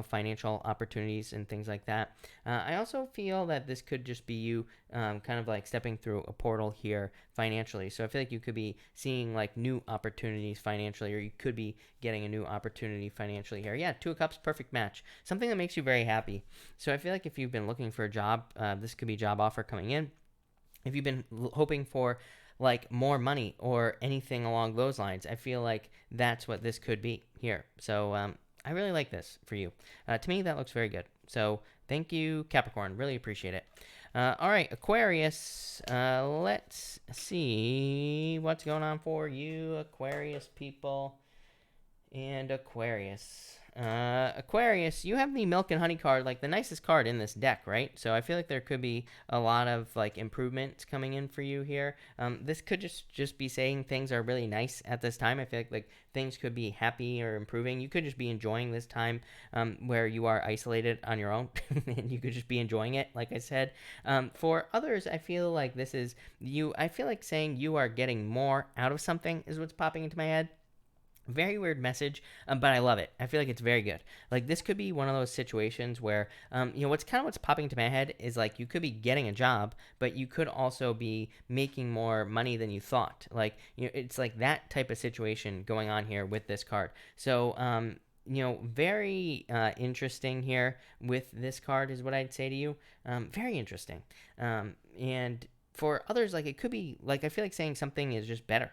financial opportunities and things like that. I also feel that this could just be you kind of like stepping through a portal here financially. So I feel like you could be seeing like new opportunities financially, or you could be getting a new opportunity financially here. Yeah, Two of Cups, perfect match. Something that makes you very happy. So I feel like if you've been looking for a job, this could be a job offer coming in. If you've been hoping for like more money or anything along those lines, I feel like that's what this could be here. So I really like this for you. To me, that looks very good. So thank you, Capricorn. Really appreciate it. All right, Aquarius. Let's see what's going on for you, Aquarius people. And Aquarius. Aquarius, you have the Milk and Honey card, like the nicest card in this deck, right? So I feel like there could be a lot of like improvements coming in for you here. This could just be saying things are really nice at this time. I feel like things could be happy or improving. You could just be enjoying this time where you are isolated on your own, and you could just be enjoying it, like I said. For others, I feel like this is you. I feel like saying you are getting more out of something is what's popping into my head. Very weird message, but I love it. I feel like it's very good. Like this could be one of those situations where, what's popping into my head is like you could be getting a job, but you could also be making more money than you thought. Like it's like that type of situation going on here with this card. So very interesting here with this card is what I'd say to you. Very interesting. And for others, like it could be like I feel like saying something is just better.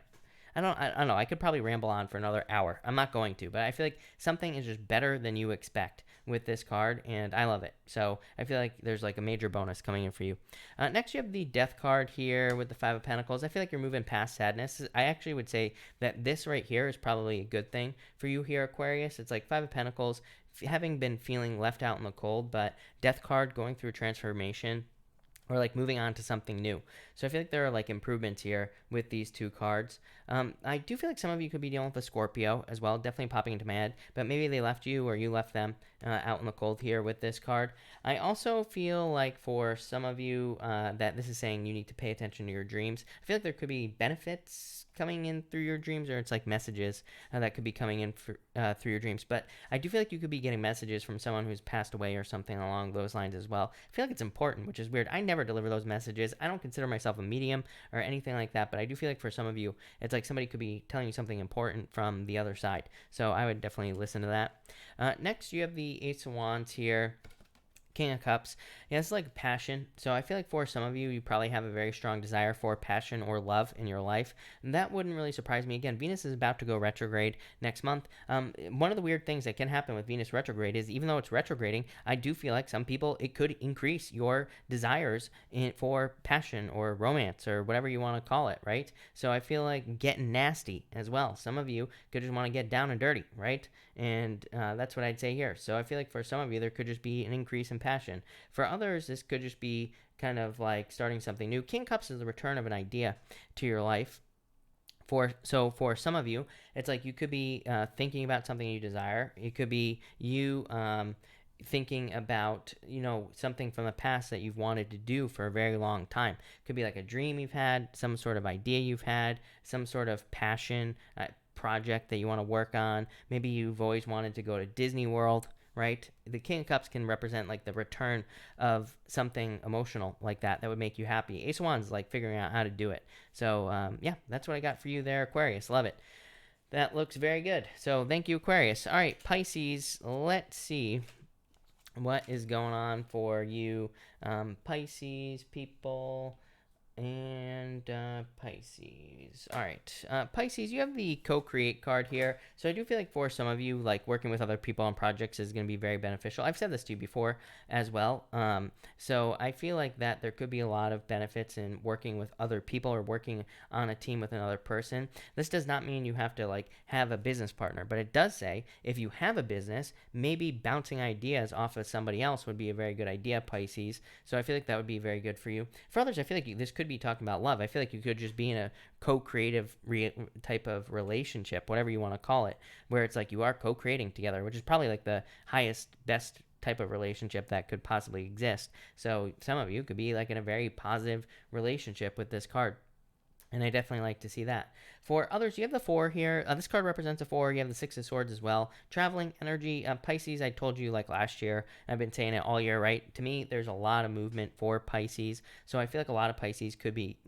I don't know. I could probably ramble on for another hour. I'm not going to, but I feel like something is just better than you expect with this card, and I love it. So I feel like there's like a major bonus coming in for you. Next, you have the Death card here with the Five of Pentacles. I feel like you're moving past sadness. I actually would say that this right here is probably a good thing for you here, Aquarius. It's like Five of Pentacles, having been feeling left out in the cold, but Death card going through transformation, or like moving on to something new. So I feel like there are like improvements here with these two cards. I do feel like some of you could be dealing with a Scorpio as well, definitely popping into my head, but maybe they left you or you left them out in the cold here with this card. I also feel like for some of you that this is saying you need to pay attention to your dreams. I feel like there could be benefits coming in through your dreams, or it's like messages that could be coming in through your dreams. But I do feel like you could be getting messages from someone who's passed away or something along those lines as well. I feel like it's important, which is weird. I never never deliver those messages. I don't consider myself a medium or anything like that, but I do feel like for some of you, it's like somebody could be telling you something important from the other side. So I would definitely listen to that. Next, you have the Ace of Wands here. King of Cups. Yeah, it's like passion. So I feel like for some of you, you probably have a very strong desire for passion or love in your life. And that wouldn't really surprise me. Again, Venus is about to go retrograde next month. One of the weird things that can happen with Venus retrograde is even though it's retrograding, I do feel like some people, it could increase your desires for passion or romance or whatever you want to call it, right? So I feel like getting nasty as well. Some of you could just want to get down and dirty, right? And that's what I'd say here. So I feel like for some of you, there could just be an increase in passion. For others, this could just be kind of like starting something new. King Cups is the return of an idea to your life. So for some of you, it's like you could be thinking about something you desire. It could be you thinking about, something from the past that you've wanted to do for a very long time. It could be like a dream you've had, some sort of idea you've had, some sort of passion project that you want to work on. Maybe you've always wanted to go to Disney World, right? The King of Cups can represent like the return of something emotional like that would make you happy. Ace of Wands is like figuring out how to do it. So yeah, that's what I got for you there, Aquarius. Love it. That looks very good. So thank you, Aquarius. All right, Pisces, let's see what is going on for you. Pisces people and Pisces. All right, Pisces, you have the co-create card here. So I do feel like for some of you, like working with other people on projects is going to be very beneficial. I've said this to you before as well. So I feel like that there could be a lot of benefits in working with other people or working on a team with another person. This does not mean you have to like have a business partner, but it does say if you have a business, maybe bouncing ideas off of somebody else would be a very good idea, Pisces. So I feel like that would be very good for you. For others, I feel like this could be talking about love. I feel like you could just be in a co-creative type of relationship, whatever you want to call it, where it's like you are co-creating together, which is probably like the highest, best type of relationship that could possibly exist. So some of you could be like in a very positive relationship with this card. And I definitely like to see that. For others, you have the 4 here. This card represents a 4. You have the 6 of Swords as well. Traveling energy. Pisces, I told you like last year. I've been saying it all year, right? To me, there's a lot of movement for Pisces. So I feel like a lot of Pisces could be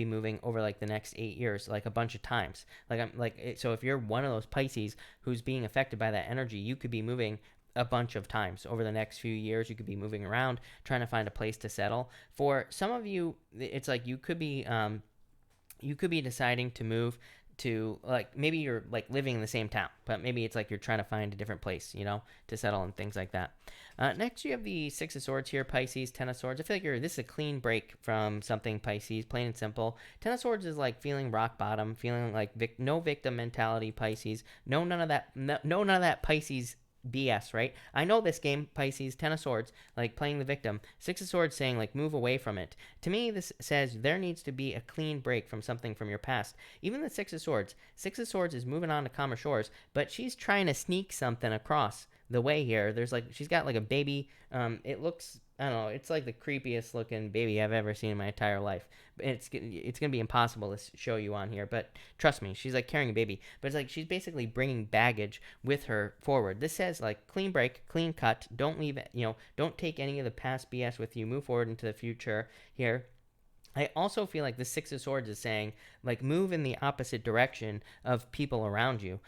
moving over like the next 8 years, like a bunch of times. So if you're one of those Pisces who's being affected by that energy, you could be moving a bunch of times over the next few years. You could be moving around, trying to find a place to settle. For some of you, it's like you could be deciding to move to, like, maybe you're like living in the same town, but maybe it's like you're trying to find a different place, to settle and things like that. Next, you have the 6 of Swords here, Pisces. 10 of Swords. I feel like this is a clean break from something, Pisces, plain and simple. 10 of Swords is like feeling rock bottom, feeling like no victim mentality, Pisces. None of that Pisces BS, right? I know this game, Pisces. 10 of Swords, like playing the victim. 6 of Swords saying like move away from it. To me, this says there needs to be a clean break from something from your past. Even the 6 of Swords is moving on to calmer shores, but she's trying to sneak something across the way here. There's like, she's got like a baby. It looks, I don't know, it's like the creepiest looking baby I've ever seen in my entire life. It's gonna be impossible to show you on here, but trust me, she's like carrying a baby. But it's like she's basically bringing baggage with her forward. This says like clean break, clean cut. Don't leave it. Don't take any of the past BS with you. Move forward into the future here. I also feel like the 6 of Swords is saying, like, move in the opposite direction of people around you.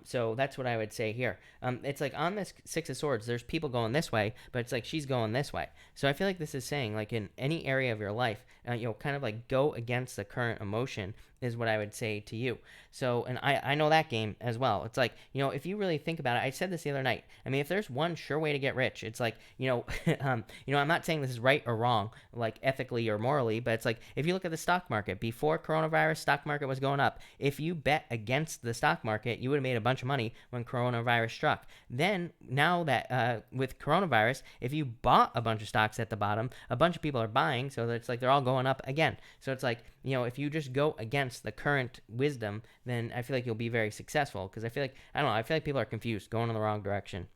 So that's what I would say here. It's like on this 6 of Swords, there's people going this way, but it's like she's going this way. So I feel like this is saying, like, in any area of your life, kind of like go against the current emotion is what I would say to you. So, and I know that game as well. It's like, if you really think about it, I said this the other night. I mean, if there's one sure way to get rich, it's like, I'm not saying this is right or wrong, like ethically or morally, but it's like, if you look at the stock market, before coronavirus, stock market was going up. If you bet against the stock market, you would have made a bunch of money when coronavirus struck. Then, now that with coronavirus, if you bought a bunch of stocks at the bottom, a bunch of people are buying, so it's like they're all going up again. So it's like, if you just go against the current wisdom, then I feel like you'll be very successful. Because I feel like, I don't know, I feel like people are confused, going in the wrong direction.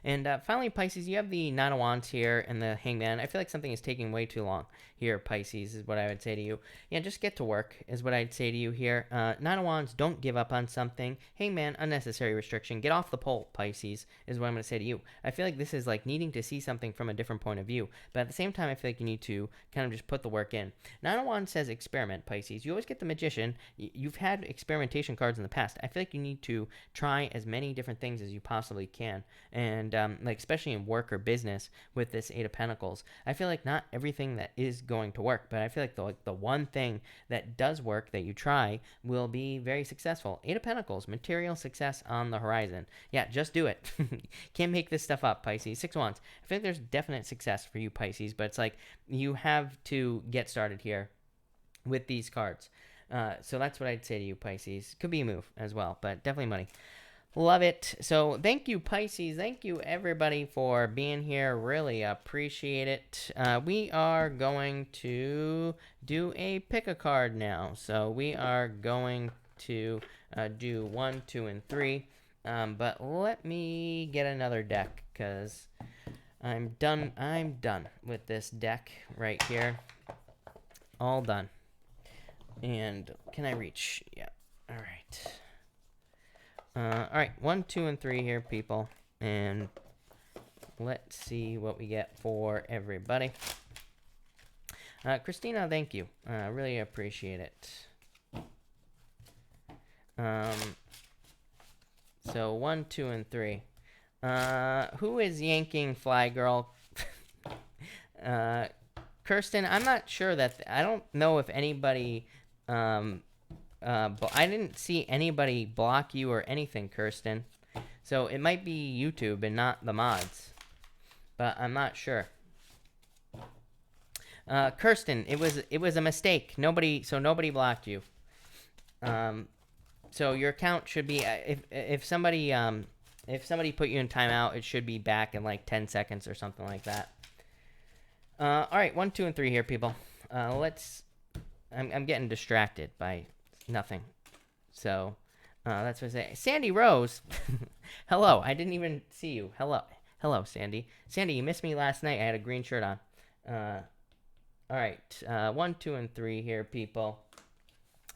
And finally, Pisces, you have the Nine of Wands here and the Hangman. I feel like something is taking way too long here, Pisces, is what I would say to you. Yeah, just get to work, is what I'd say to you here. Nine of Wands, don't give up on something. Hangman, unnecessary restriction. Get off the pole, Pisces, is what I'm going to say to you. I feel like this is like needing to see something from a different point of view. But at the same time, I feel like you need to kind of just put the work in. Nine of Wands says experiment, Pisces. You always get the Magician. You've had experimentation cards in the past. I feel like you need to try as many different things as you possibly can. And like especially in work or business with this Eight of Pentacles, I feel like not everything that is going to work, but I feel like the one thing that does work that you try will be very successful. Eight of Pentacles, material success on the horizon. Yeah, just do it. Can't make this stuff up, Pisces. Six of Wands. I feel like there's definite success for you, Pisces, but it's like you have to get started here with these cards. So that's what I'd say to you, Pisces. Could be a move as well, but definitely money. Love it. So thank you, Pisces. Thank you, everybody, for being here. Really appreciate it. We are going to do a pick a card now. So we are going to do 1, 2, and 3. But let me get another deck because I'm done. I'm done with this deck right here. All done. And can I reach? Yeah. All right. All right, 1, 2, and 3 here, people, and let's see what we get for everybody. Christina, thank you. Really appreciate it. So 1, 2, and 3. Who is yanking Fly Girl? Kirsten, I'm not sure that I don't know if anybody. But I didn't see anybody block you or anything, Kirsten. So it might be YouTube and not the mods. But I'm not sure. Kirsten, it was a mistake. Nobody blocked you. So your account should be if somebody put you in timeout, it should be back in like 10 seconds or something like that. All right, 1, 2, and 3 here, people. I'm getting distracted by nothing. So that's what I say. Sandy Rose. Hello. I didn't even see you. Hello, Sandy. Sandy, you missed me last night. I had a green shirt on. All right. 1, 2, and 3 here, people.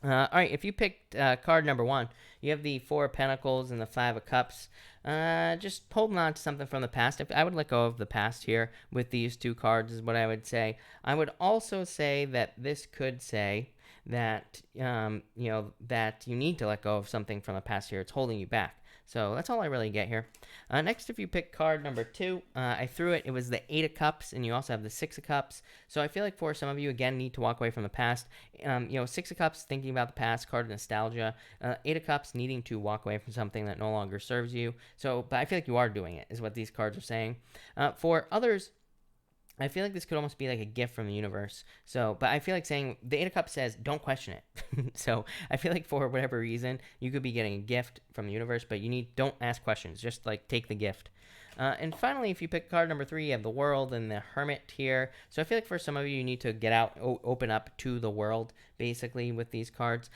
All right. If you picked card number 1, you have the 4 of Pentacles and the 5 of Cups. Just holding on to something from the past. I would let go of the past here with these 2 cards is what I would say. I would also say that this could say that that you need to let go of something from the past here. It's holding you back. So that's all I really get here. Next, if you pick card number 2, I threw it. It was the 8 of Cups, and you also have the 6 of Cups. So I feel like for some of you, again, need to walk away from the past. 6 of Cups, thinking about the past, card of nostalgia. 8 of Cups, needing to walk away from something that no longer serves you. So, but I feel like you are doing it, is what these cards are saying. For others, I feel like this could almost be like a gift from the universe. So, but I feel like saying the 8 of Cups says, don't question it. So I feel like for whatever reason, you could be getting a gift from the universe, but don't ask questions. Just like take the gift. And finally, if you pick card number 3, you have the World and the Hermit here. So I feel like for some of you, you need to get out, open up to the world, basically, with these cards.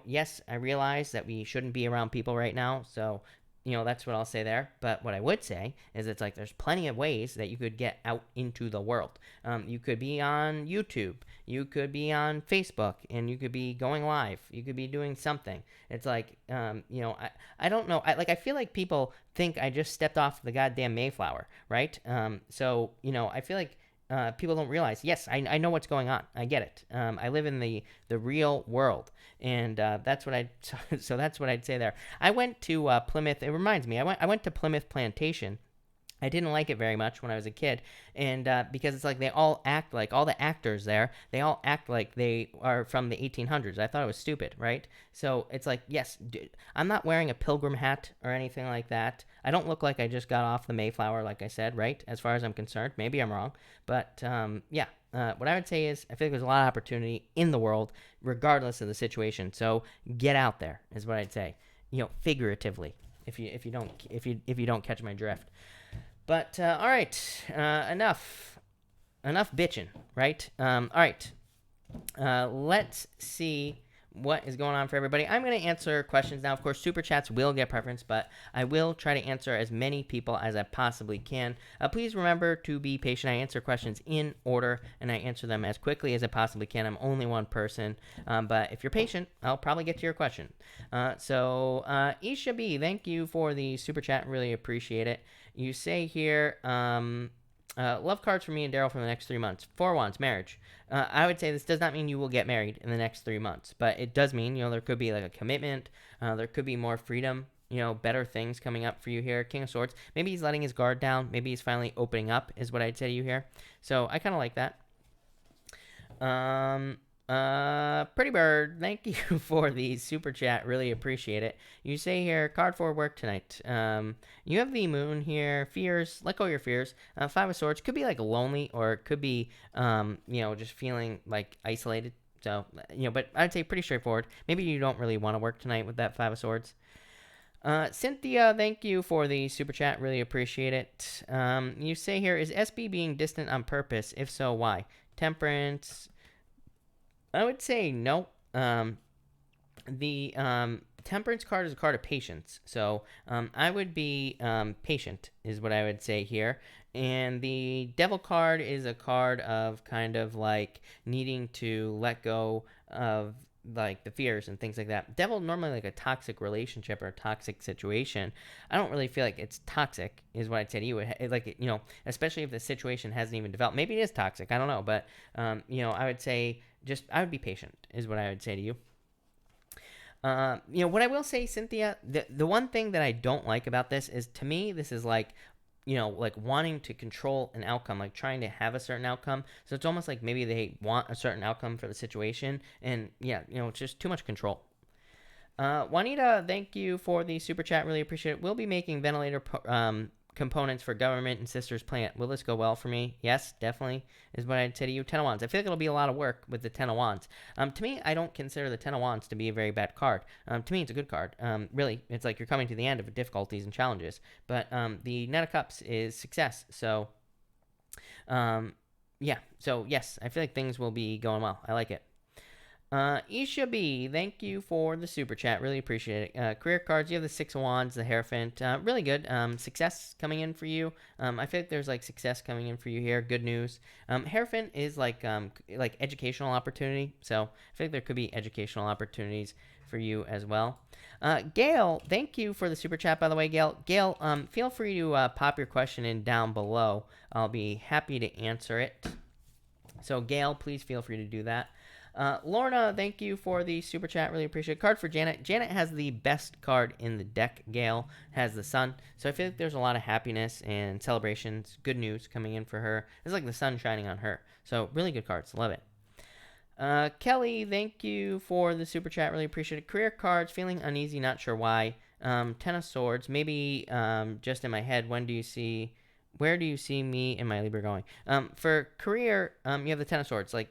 Yes, I realize that we shouldn't be around people right now. So that's what I'll say there. But what I would say is it's like there's plenty of ways that you could get out into the world. You could be on YouTube. You could be on Facebook. And you could be going live. You could be doing something. It's like, I don't know. I feel like people think I just stepped off the goddamn Mayflower, right? So I feel like people don't realize, yes, I know what's going on. I get it. I live in the real world. And that's what that's what I'd say there. I went to Plymouth. It reminds me, I went to Plymouth Plantation. I didn't like it very much when I was a kid, and because it's like they all act like, all the actors there, they all act like they are from the 1800s. I thought it was stupid, right? So it's like, yes, I'm not wearing a pilgrim hat or anything like that. I don't look like I just got off the Mayflower, like I said, right? As far as I'm concerned. Maybe I'm wrong, but yeah. What I would say is I feel like there's a lot of opportunity in the world, regardless of the situation. So get out there is what I'd say. Figuratively, if you don't catch my drift. But all right, enough bitching, right? All right, let's see what is going on for everybody. I'm going to answer questions now. Of course, super chats will get preference, but I will try to answer as many people as I possibly can. Please remember to be patient. I answer questions in order, and I answer them as quickly as I possibly can. I'm only one person, but if you're patient, I'll probably get to your question. Isha B, thank you for the super chat. Really appreciate it. You say here, love cards for me and Daryl for the next 3 months. 4 wands, marriage. I would say this does not mean you will get married in the next 3 months, but it does mean, there could be like a commitment. There could be more freedom, better things coming up for you here. King of Swords. Maybe he's letting his guard down. Maybe he's finally opening up is what I'd say to you here. So I kind of like that. Pretty Bird, thank you for the super chat. Really appreciate it. You say here, card for work tonight. You have the moon here. Fears, let go of your fears. 5 of Swords could be like lonely, or it could be, just feeling like isolated. So, but I'd say pretty straightforward. Maybe you don't really want to work tonight with that 5 of Swords. Cynthia, thank you for the super chat. Really appreciate it. You say here, is SB being distant on purpose? If so, why? Temperance. I would say no. The Temperance card is a card of patience. So I would be patient is what I would say here. And the Devil card is a card of kind of like needing to let go of like the fears and things like that. Devil, normally like a toxic relationship or a toxic situation. I don't really feel like it's toxic is what I'd say to you. Like, especially if the situation hasn't even developed. Maybe it is toxic. I don't know. But, I would say I would be patient is what I would say to you. What I will say, Cynthia, the one thing that I don't like about this is, to me, this is like, like wanting to control an outcome, like trying to have a certain outcome. So it's almost like maybe they want a certain outcome for the situation. And yeah, it's just too much control. Juanita, thank you for the super chat. Really appreciate it. We'll be making ventilator components for government and sisters plant. Will this go well for me? Yes, definitely is what I'd say to you. 10 of Wands. I feel like it'll be a lot of work with the 10 of Wands. To me, I don't consider the 10 of Wands to be a very bad card. To me, it's a good card. Really, it's like you're coming to the end of difficulties and challenges. But the Knight of Cups is success. So, yeah. So, yes, I feel like things will be going well. I like it. Isha B, thank you for the super chat. Really appreciate it. Career cards, you have the 6 of Wands, the Hierophant. Really good. Success coming in for you. I feel like there's like success coming in for you here. Good news. Hierophant is like educational opportunity. So I feel like there could be educational opportunities for you as well. Gail, thank you for the super chat, by the way, Gail. Gail, feel free to pop your question in down below. I'll be happy to answer it. So Gail, please feel free to do that. Lorna, thank you for the super chat. Really appreciate it. Card for Janet. Janet has the best card in the deck. Gail has the sun. So I feel like there's a lot of happiness and celebrations, good news coming in for her. It's like the sun shining on her. So really good cards. Love it. Kelly, thank you for the super chat. Really appreciate it. Career cards. Feeling uneasy. Not sure why. 10 of Swords. Maybe just in my head. Where do you see me and my Libra going? For career, you have the 10 of Swords, like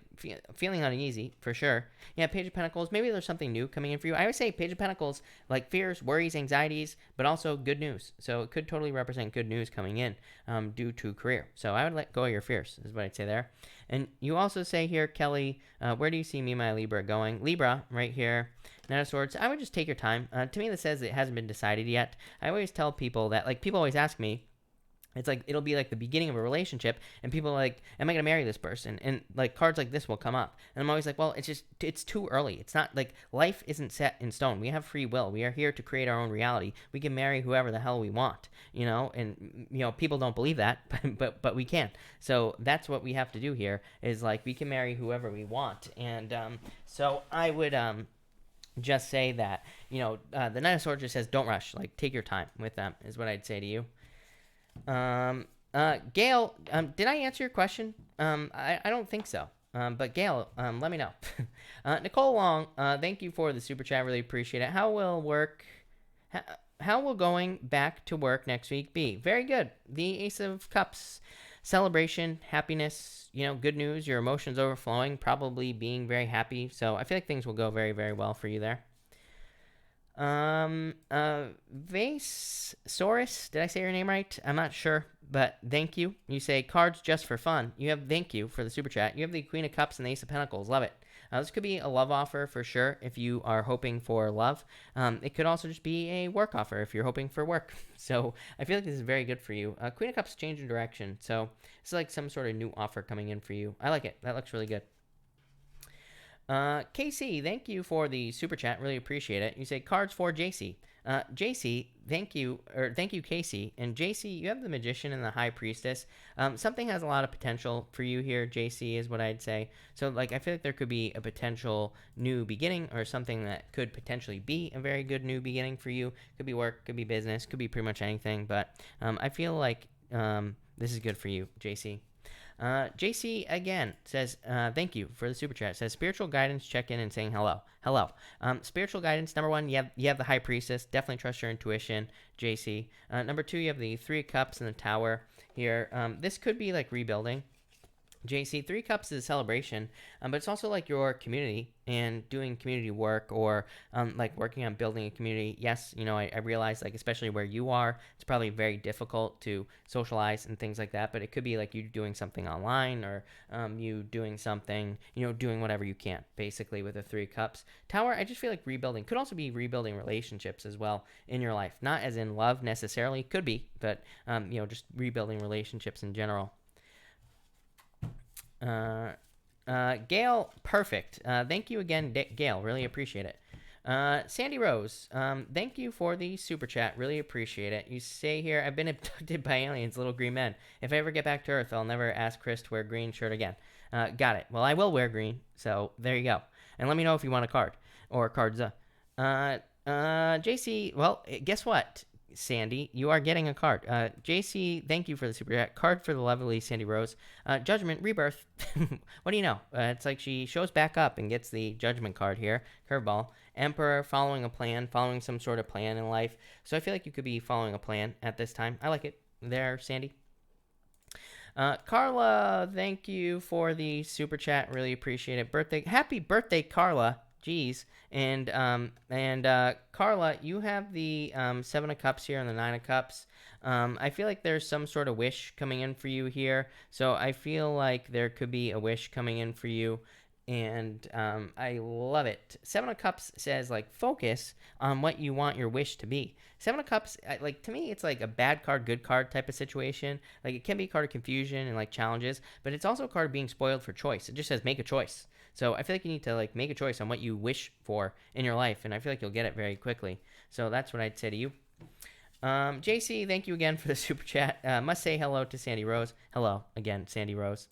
feeling uneasy for sure. Yeah, Page of Pentacles, maybe there's something new coming in for you. I always say Page of Pentacles, like fears, worries, anxieties, but also good news. So it could totally represent good news coming in due to career. So I would let go of your fears, is what I'd say there. And you also say here, Kelly, where do you see me and my Libra going? Libra, right here. Knight of Swords, I would just take your time. To me, this says it hasn't been decided yet. I always tell people that, like, people always ask me, it's like, it'll be like the beginning of a relationship, and people are like, am I going to marry this person? And like cards like this will come up. And I'm always like, well, it's too early. It's not like life isn't set in stone. We have free will. We are here to create our own reality. We can marry whoever the hell we want, and, people don't believe that, but we can. So that's what we have to do here is like, we can marry whoever we want. And so I would just say that, the Knight of Swords just says, don't rush, like take your time with them is what I'd say to you. Gail, did I answer your question? I don't think so. But Gail, let me know. Nicole Long, thank you for the super chat. Really appreciate it. How will going back to work next week be? Very good. The Ace of Cups, celebration, happiness, good news, your emotions overflowing, probably being very happy. So I feel like things will go very, very well for you there. Vasaurus, did I say your name right? I'm not sure, but thank you. You say cards just for fun. Thank you for the super chat. You have the Queen of Cups and the Ace of Pentacles. Love it. This could be a love offer for sure if you are hoping for love. It could also just be a work offer if you're hoping for work. So I feel like this is very good for you. Queen of Cups changing direction. So it's like some sort of new offer coming in for you. I like it. That looks really good. Casey, thank you for the super chat. Really appreciate it. You say cards for JC. JC, thank you, Casey. And JC, you have the Magician and the High Priestess. Something has a lot of potential for you here, JC, is what I'd say. So, like, I feel like there could be a potential new beginning or something that could potentially be a very good new beginning for you. Could be work, could be business, could be pretty much anything. But I feel like this is good for you, JC. JC again says, thank you for the super chat. Says spiritual guidance, check in and saying hello. Hello. Spiritual guidance, number one, you have the High Priestess. Definitely trust your intuition, JC. Number two, you have the Three of Cups and the Tower here. This could be like rebuilding. JC, Three Cups is a celebration, but it's also like your community and doing community work or like working on building a community. Yes, you know, I realize like especially where you are, it's probably very difficult to socialize and things like that, but it could be like you doing something online or you doing something, you know, doing whatever you can basically with the Three Cups. Tower, I just feel like rebuilding could also be rebuilding relationships as well in your life. Not as in love necessarily, could be, but you know, just rebuilding relationships in general. Gail, perfect. Thank you again, Gail. Really appreciate it. Sandy Rose, thank you for the super chat. Really appreciate it. You say here, I've been abducted by aliens, little green men. If I ever get back to Earth, I'll never ask Chris to wear a green shirt again. Got it. Well, I will wear green, so there you go. And let me know if you want a card or cards. JC, well, guess what? Sandy, you are getting a card. JC, thank you for the super chat. Card for the lovely Sandy Rose. Judgment, Rebirth. What do you know? It's like she shows back up and gets the Judgment card here. Curveball. Emperor, following a plan, following some sort of plan in life. So I feel like you could be following a plan at this time. I like it. There, Sandy. Carla, thank you for the super chat. Really appreciate it. Happy birthday, Carla. Jeez. And Carla, you have the Seven of Cups here and the Nine of Cups. I feel like there's some sort of wish coming in for you here. So I feel like there could be a wish coming in for you. And I love it. Seven of Cups says, like, focus on what you want your wish to be. Seven of Cups, like, to me, it's like a bad card, good card type of situation. Like, it can be a card of confusion and, like, challenges. But it's also a card of being spoiled for choice. It just says make a choice. So I feel like you need to like make a choice on what you wish for in your life, and I feel like you'll get it very quickly. So that's what I'd say to you. JC, thank you again for the super chat. Must say hello to Sandy Rose. Hello again, Sandy Rose.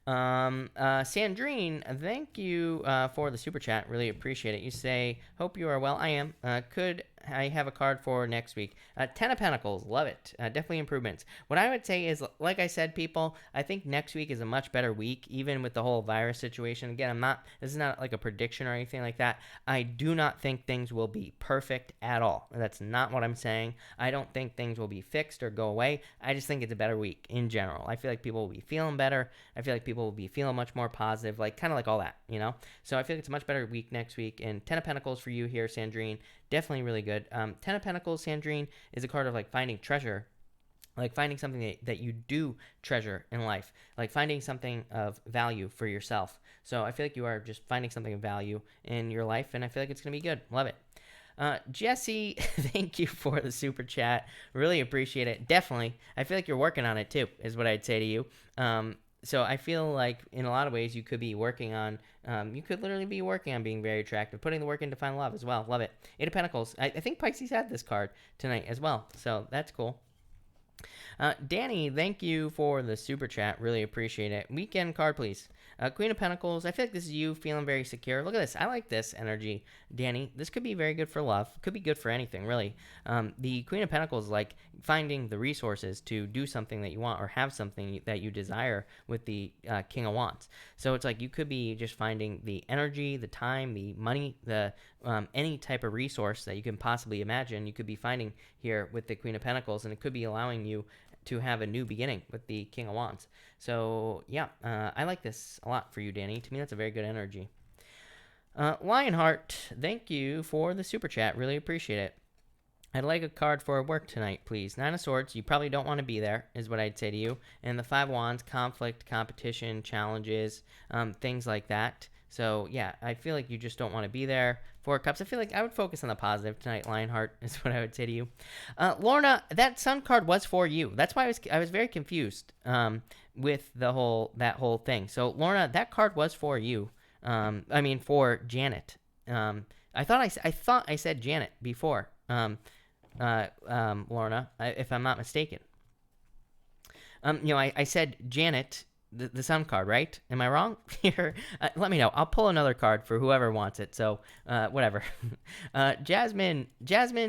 Sandrine, thank you for the super chat. Really appreciate it. You say, hope you are well. I am. Could I have a card for next week? Ten of Pentacles. Love it. Definitely improvements. What I would say is, like I said, people, I think next week is a much better week, even with the whole virus situation. Again, this is not like a prediction or anything like that. I do not think things will be perfect at all. That's not what I'm saying. I don't think things will be fixed or go away. I just think it's a better week in general. I feel like people will be feeling better. I feel like people will be feeling much more positive, like kind of like all that, you know? So I feel like it's a much better week next week. And Ten of Pentacles for you here, Sandrine. Definitely really good. Ten of Pentacles, Sandrine, is a card of like finding treasure, like finding something that you do treasure in life, like finding something of value for yourself. So I feel like you are just finding something of value in your life, and I feel like it's going to be good. Love it. Jesse, thank you for the super chat. Really appreciate it. Definitely. I feel like you're working on it too, is what I'd say to you. So I feel like in a lot of ways you could be working on, you could literally be working on being very attractive, putting the work in to find love as well. Love it. Eight of Pentacles. I think Pisces had this card tonight as well. So that's cool. Danny, thank you for the super chat. Really appreciate it. Weekend card, please. Queen of Pentacles. I feel like this is you feeling very secure. Look at this. I like this energy, Danny. This could be very good for love. Could be good for anything, really. The Queen of Pentacles, like finding the resources to do something that you want or have something that you desire with the King of Wands. So it's like you could be just finding the energy, the time, the money, the any type of resource that you can possibly imagine. You could be finding here with the Queen of Pentacles, and it could be allowing you to have a new beginning with the King of Wands. So yeah, I like this a lot for you, Danny. To me, that's a very good energy. Lionheart, thank you for the super chat. Really appreciate it. I'd like a card for work tonight, please. Nine of Swords, you probably don't want to be there, is what I'd say to you. And the Five of Wands, conflict, competition, challenges, things like that. So yeah, I feel like you just don't want to be there. Four of Cups. I feel like I would focus on the positive tonight. Lionheart is what I would say to you. Lorna, that Sun card was for you. That's why I was very confused with that whole thing. So Lorna, that card was for you. I mean for Janet. I thought I said Janet before. Lorna, if I'm not mistaken. I said Janet, the Sun card, right? Am I wrong? Here, let me know. I'll pull another card for whoever wants it. So, whatever. Jasmine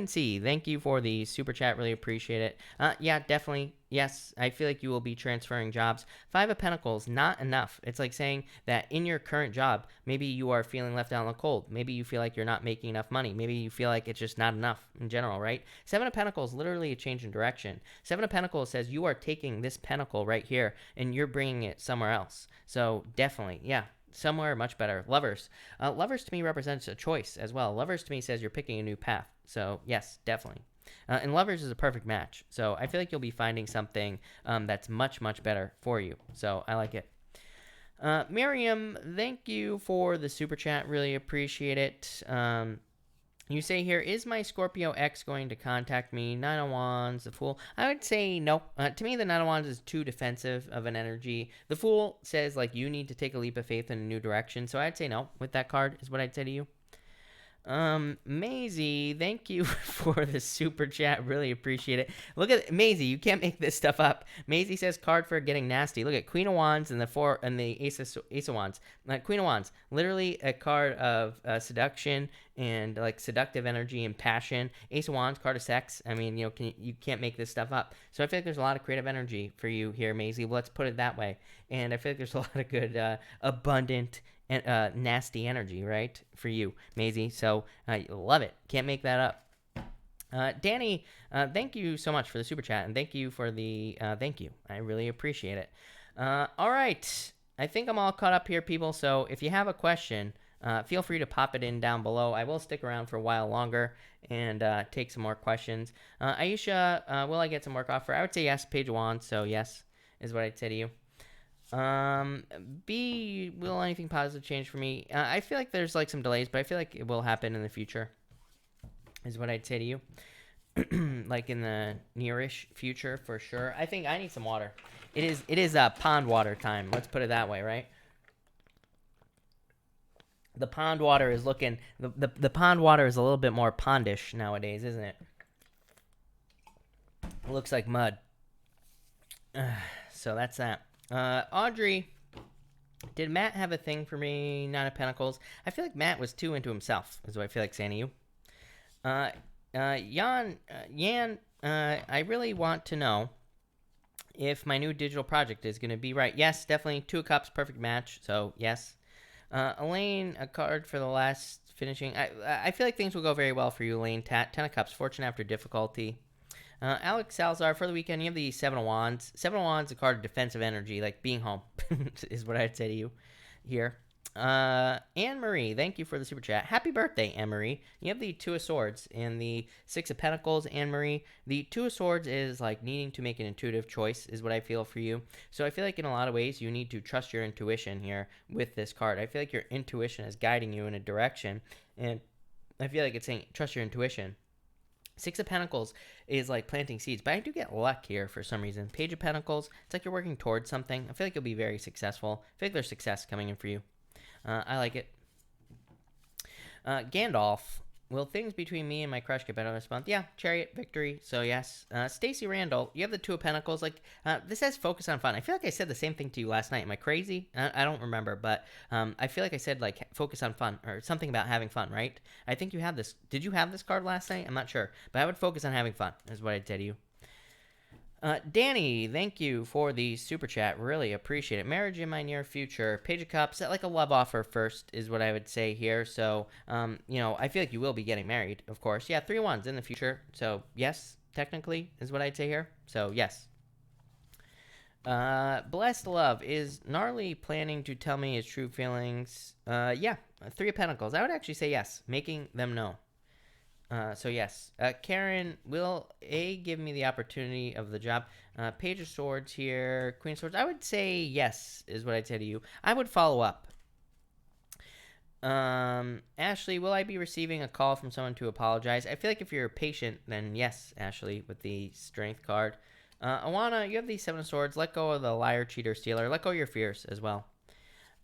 C, thank you for the super chat. Really appreciate it. Yeah, definitely. Yes, I feel like you will be transferring jobs. Five of Pentacles, not enough. It's like saying that in your current job, maybe you are feeling left out in the cold. Maybe you feel like you're not making enough money. Maybe you feel like it's just not enough in general, right? Seven of Pentacles, literally a change in direction. Seven of Pentacles says you are taking this pentacle right here and you're bringing it somewhere else. So definitely, yeah. Somewhere much better. Lovers. Lovers to me represents a choice as well. Lovers to me says you're picking a new path. So yes, definitely. And Lovers is a perfect match. So I feel like you'll be finding something that's much, much better for you. So I like it. Miriam, thank you for the super chat. Really appreciate it. You say here, is my Scorpio X going to contact me? Nine of Wands, the Fool. I would say no. To me, the Nine of Wands is too defensive of an energy. The Fool says, like, you need to take a leap of faith in a new direction. So I'd say no with that card is what I'd say to you. Maisie, thank you for the super chat. Really appreciate it. Look at Maisie. You can't make this stuff up. Maisie says card for getting nasty. Look at Queen of Wands and the Ace of Wands. Queen of Wands, literally a card of seduction and like seductive energy and passion. Ace of Wands, card of sex. I mean, you can't make this stuff up. So I feel like there's a lot of creative energy for you here, Maisie. Let's put it that way. And I feel like there's a lot of good, abundant and nasty energy, right, for you, Maisie. So love it. Can't make that up. Danny, thank you so much for the super chat, and thank you for the thank you. I really appreciate it. All right, I think I'm all caught up here, people. So if you have a question, feel free to pop it in down below. I will stick around for a while longer and take some more questions. Aisha, will I get some work offer? I would say yes. Page of Wands, so yes is what I'd say to you. B, will anything positive change for me? I feel like there's like some delays, but I feel like it will happen in the future is what I'd say to you. Like in the nearish future for sure. I think I need some water. It is pond water time. Let's put it that way, right? The pond water is looking the pond water is a little bit more pondish nowadays, isn't it? It looks like mud. So that's that. Audrey, did Matt have a thing for me? Nine of Pentacles. I feel like Matt was too into himself, is what I feel like saying to you. Yan, I really want to know if my new digital project is going to be right. Yes, definitely. Two of Cups, perfect match. So, yes. Elaine, a card for the last finishing. I feel like things will go very well for you, Elaine. Ten of Cups, fortune after difficulty. Alex Salazar, for the weekend, you have the Seven of Wands. Seven of Wands, a card of defensive energy, like being home, is what I'd say to you here. Anne-Marie, thank you for the super chat. Happy birthday, Anne-Marie. You have the Two of Swords and the Six of Pentacles, Anne-Marie. The Two of Swords is like needing to make an intuitive choice, is what I feel for you. So I feel like in a lot of ways, you need to trust your intuition here with this card. I feel like your intuition is guiding you in a direction, and I feel like it's saying trust your intuition. Six of Pentacles is like planting seeds, but I do get luck here for some reason. Page of Pentacles, it's like you're working towards something. I feel like you'll be very successful. I feel like there's success coming in for you. I like it. Gandalf, will things between me and my crush get better this month? Yeah, Chariot, Victory, so yes. Stacy Randall, you have the Two of Pentacles. Like, this says focus on fun. I feel like I said the same thing to you last night. Am I crazy? I don't remember, but I feel like I said, like, focus on fun, or something about having fun, right? I think you had this. Did you have this card last night? I'm not sure, but I would focus on having fun, is what I'd say to you. Danny, thank you for the super chat. Really appreciate it. Marriage in my near future. Page of Cups, like a love offer first is what I would say here. So, I feel like you will be getting married, of course. Yeah, 3 of Wands in the future. So, yes, technically is what I'd say here. So, yes. Blessed Love, is Gnarly planning to tell me his true feelings? Yeah, 3 of Pentacles. I would actually say yes, making them know. So yes, Karen, will A give me the opportunity of the job? Page of Swords here, Queen of Swords. I would say yes, is what I'd say to you. I would follow up. Ashley, will I be receiving a call from someone to apologize? I feel like if you're patient, then yes, Ashley, with the strength card. Awana, you have the Seven of Swords. Let go of the liar, cheater, stealer. Let go of your fears as well.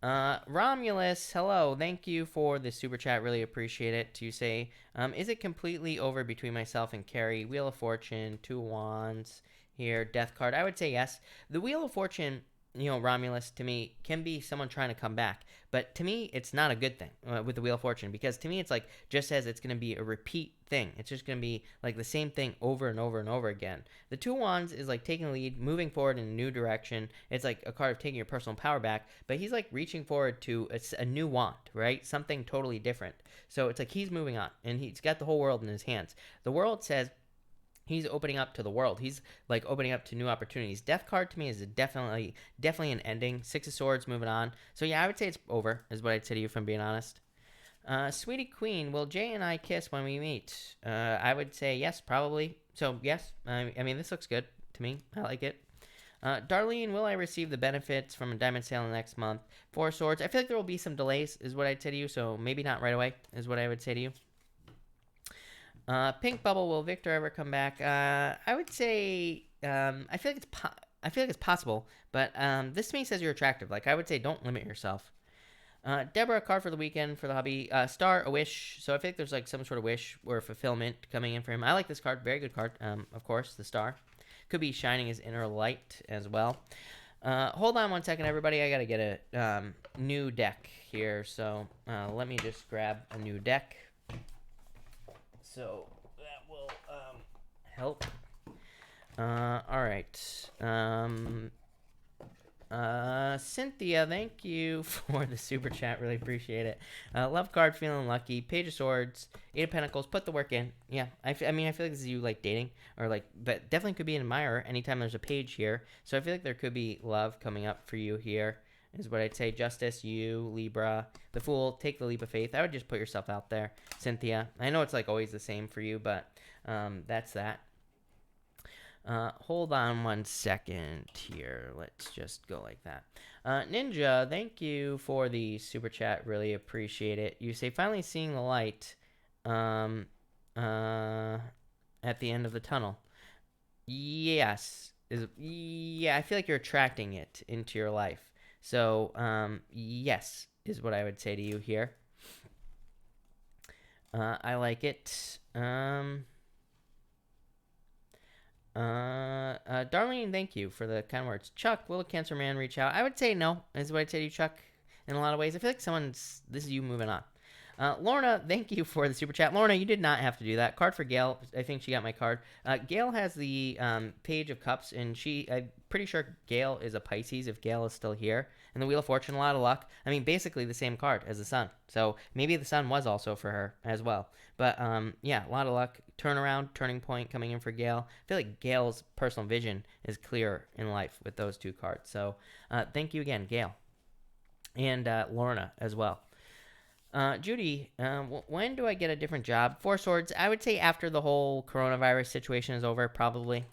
Romulus, hello. Thank you for the super chat. Really appreciate it. You say, is it completely over between myself and Carrie? Wheel of Fortune, Two Wands here, Death card. I would say yes. The Wheel of Fortune, Romulus, to me, can be someone trying to come back. But to me, it's not a good thing with the Wheel of Fortune, because to me, it's like just as it's going to be a repeat thing. It's just going to be like the same thing over and over and over again. The Two Wands is like taking the lead, moving forward in a new direction. It's like a card of taking your personal power back, but he's like reaching forward to a new wand, right? Something totally different. So it's like he's moving on, and he's got the whole world in his hands. The world says he's opening up to the world. He's like opening up to new opportunities. Death card to me is definitely an ending. Six of Swords, moving on. So yeah, I would say it's over, is what I'd say to you, if I'm being honest. Sweetie Queen, will Jay and I kiss when we meet? I would say yes, probably. So yes, I mean, this looks good to me. I like it. Darlene, will I receive the benefits from a diamond sale next month? Four of Swords. I feel like there will be some delays, is what I'd say to you. So maybe not right away, is what I would say to you. Pink Bubble, will Victor ever come back? I would say I feel like it's possible, but this to me says you're attractive. Like, I would say don't limit yourself. Deborah, a card for the weekend for the hobby. Star, a wish. So I think there's like some sort of wish or fulfillment coming in for him. I like this card. Very good card. Of course, the star. Could be shining his inner light as well. Hold on one second, everybody. I got to get a new deck here. So let me just grab a new deck. So that will help. All right. Cynthia, thank you for the super chat. Really appreciate it. Love card, feeling lucky. Page of Swords, Eight of Pentacles. Put the work in. Yeah, I mean, I feel like this is you like dating, or like, but definitely could be an admirer anytime there's a page here. So I feel like there could be love coming up for you here, is what I'd say. Justice, you, Libra, the Fool. Take the leap of faith. I would just put yourself out there, Cynthia. I know it's like always the same for you, but that's that. Hold on one second here. Let's just go like that. Ninja, thank you for the super chat. Really appreciate it. You say, finally seeing the light at the end of the tunnel. Yes. Yeah, I feel like you're attracting it into your life. So, yes, is what I would say to you here. I like it. Darlene, thank you for the kind words. Chuck, will a Cancer Man reach out? I would say no, is what I'd say to you, Chuck, in a lot of ways. I feel like this is you moving on. Lorna, thank you for the super chat. Lorna, you did not have to do that. Card for Gail. I think she got my card. Gail has the Page of Cups, and I'm pretty sure Gail is a Pisces, if Gail is still here. And the Wheel of Fortune, a lot of luck. I mean, basically the same card as the Sun. So maybe the Sun was also for her as well. But yeah, a lot of luck. Turnaround, turning point coming in for Gail. I feel like Gail's personal vision is clear in life with those two cards. So thank you again, Gail. And Lorna as well. Judy, when do I get a different job? Four Swords, I would say after the whole coronavirus situation is over, probably.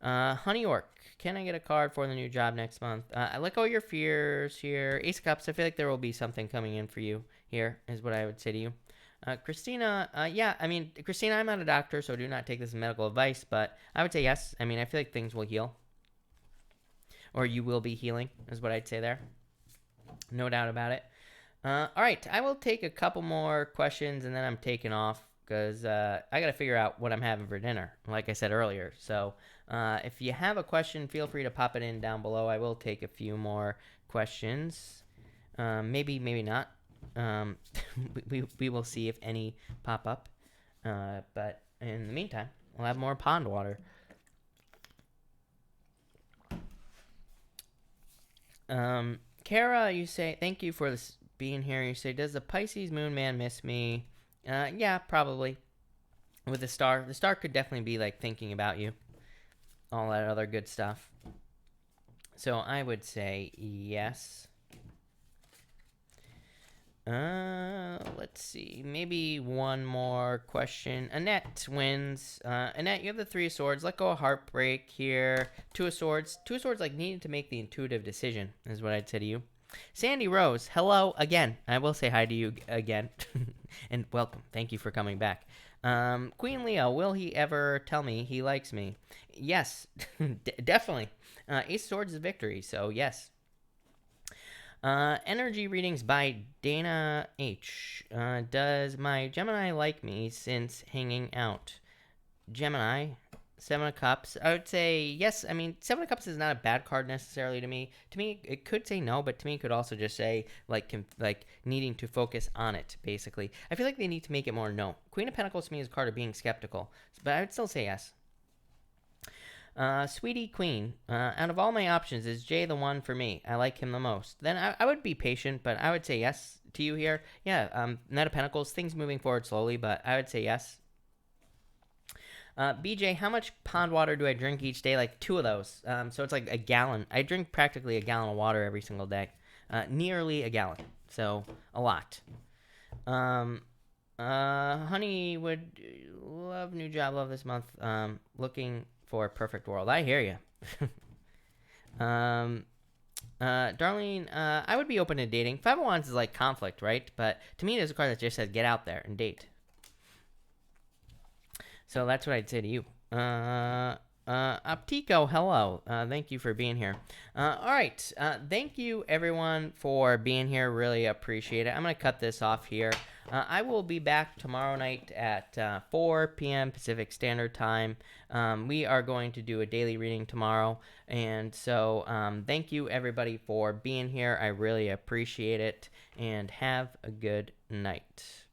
Honey Orc, can I get a card for the new job next month? I let go of your fears here. Ace of Cups, I feel like there will be something coming in for you here, is what I would say to you. Christina, yeah, I mean, Christina, I'm not a doctor, so do not take this as medical advice, but I would say yes. I mean, I feel like things will heal. Or you will be healing, is what I'd say there. No doubt about it. All right, I will take a couple more questions, and then I'm taking off, because I got to figure out what I'm having for dinner, like I said earlier. So if you have a question, feel free to pop it in down below. I will take a few more questions. Maybe not. We will see if any pop up. But in the meantime, we'll have more pond water. Kara, you say, thank you for this being here. You say, does the Pisces Moon Man miss me? Yeah, probably. With the star. The star could definitely be like thinking about you. All that other good stuff. So I would say yes. Let's see. Maybe one more question. Annette wins. Annette, you have the Three of Swords. Let go of heartbreak here. Two of Swords. Two of Swords, like, needed to make the intuitive decision, is what I'd say to you. Sandy Rose, hello again. I will say hi to you again. And welcome. Thank you for coming back. Queen Leo, will he ever tell me he likes me? Yes, definitely. Ace of Swords is victory, so yes. Energy readings by Dana H. Does my Gemini like me since hanging out? Gemini, Seven of Cups. I would say yes. I mean, Seven of Cups is not a bad card necessarily to me. To me, it could say no, but to me, it could also just say like needing to focus on it. Basically, I feel like they need to make it more no. Queen of Pentacles to me is a card of being skeptical, but I would still say yes. Sweetie Queen, out of all my options, is Jay the one for me? I like him the most. Then I would be patient, but I would say yes to you here. Yeah, Knight of Pentacles, things moving forward slowly, but I would say yes. BJ, how much pond water do I drink each day? Like 2 of those. So it's like a gallon. I drink practically a gallon of water every single day. Nearly a gallon. So a lot. Honey would love new job, love this month. Looking for a perfect world. I hear you. Darlene, I would be open to dating. Five of Wands is like conflict, right? But to me, there's a card that just says get out there and date. So that's what I'd say to you. Optico, hello. Thank you for being here. All right. Thank you, everyone, for being here. Really appreciate it. I'm going to cut this off here. I will be back tomorrow night at 4 p.m. Pacific Standard Time. We are going to do a daily reading tomorrow. And so thank you, everybody, for being here. I really appreciate it. And have a good night.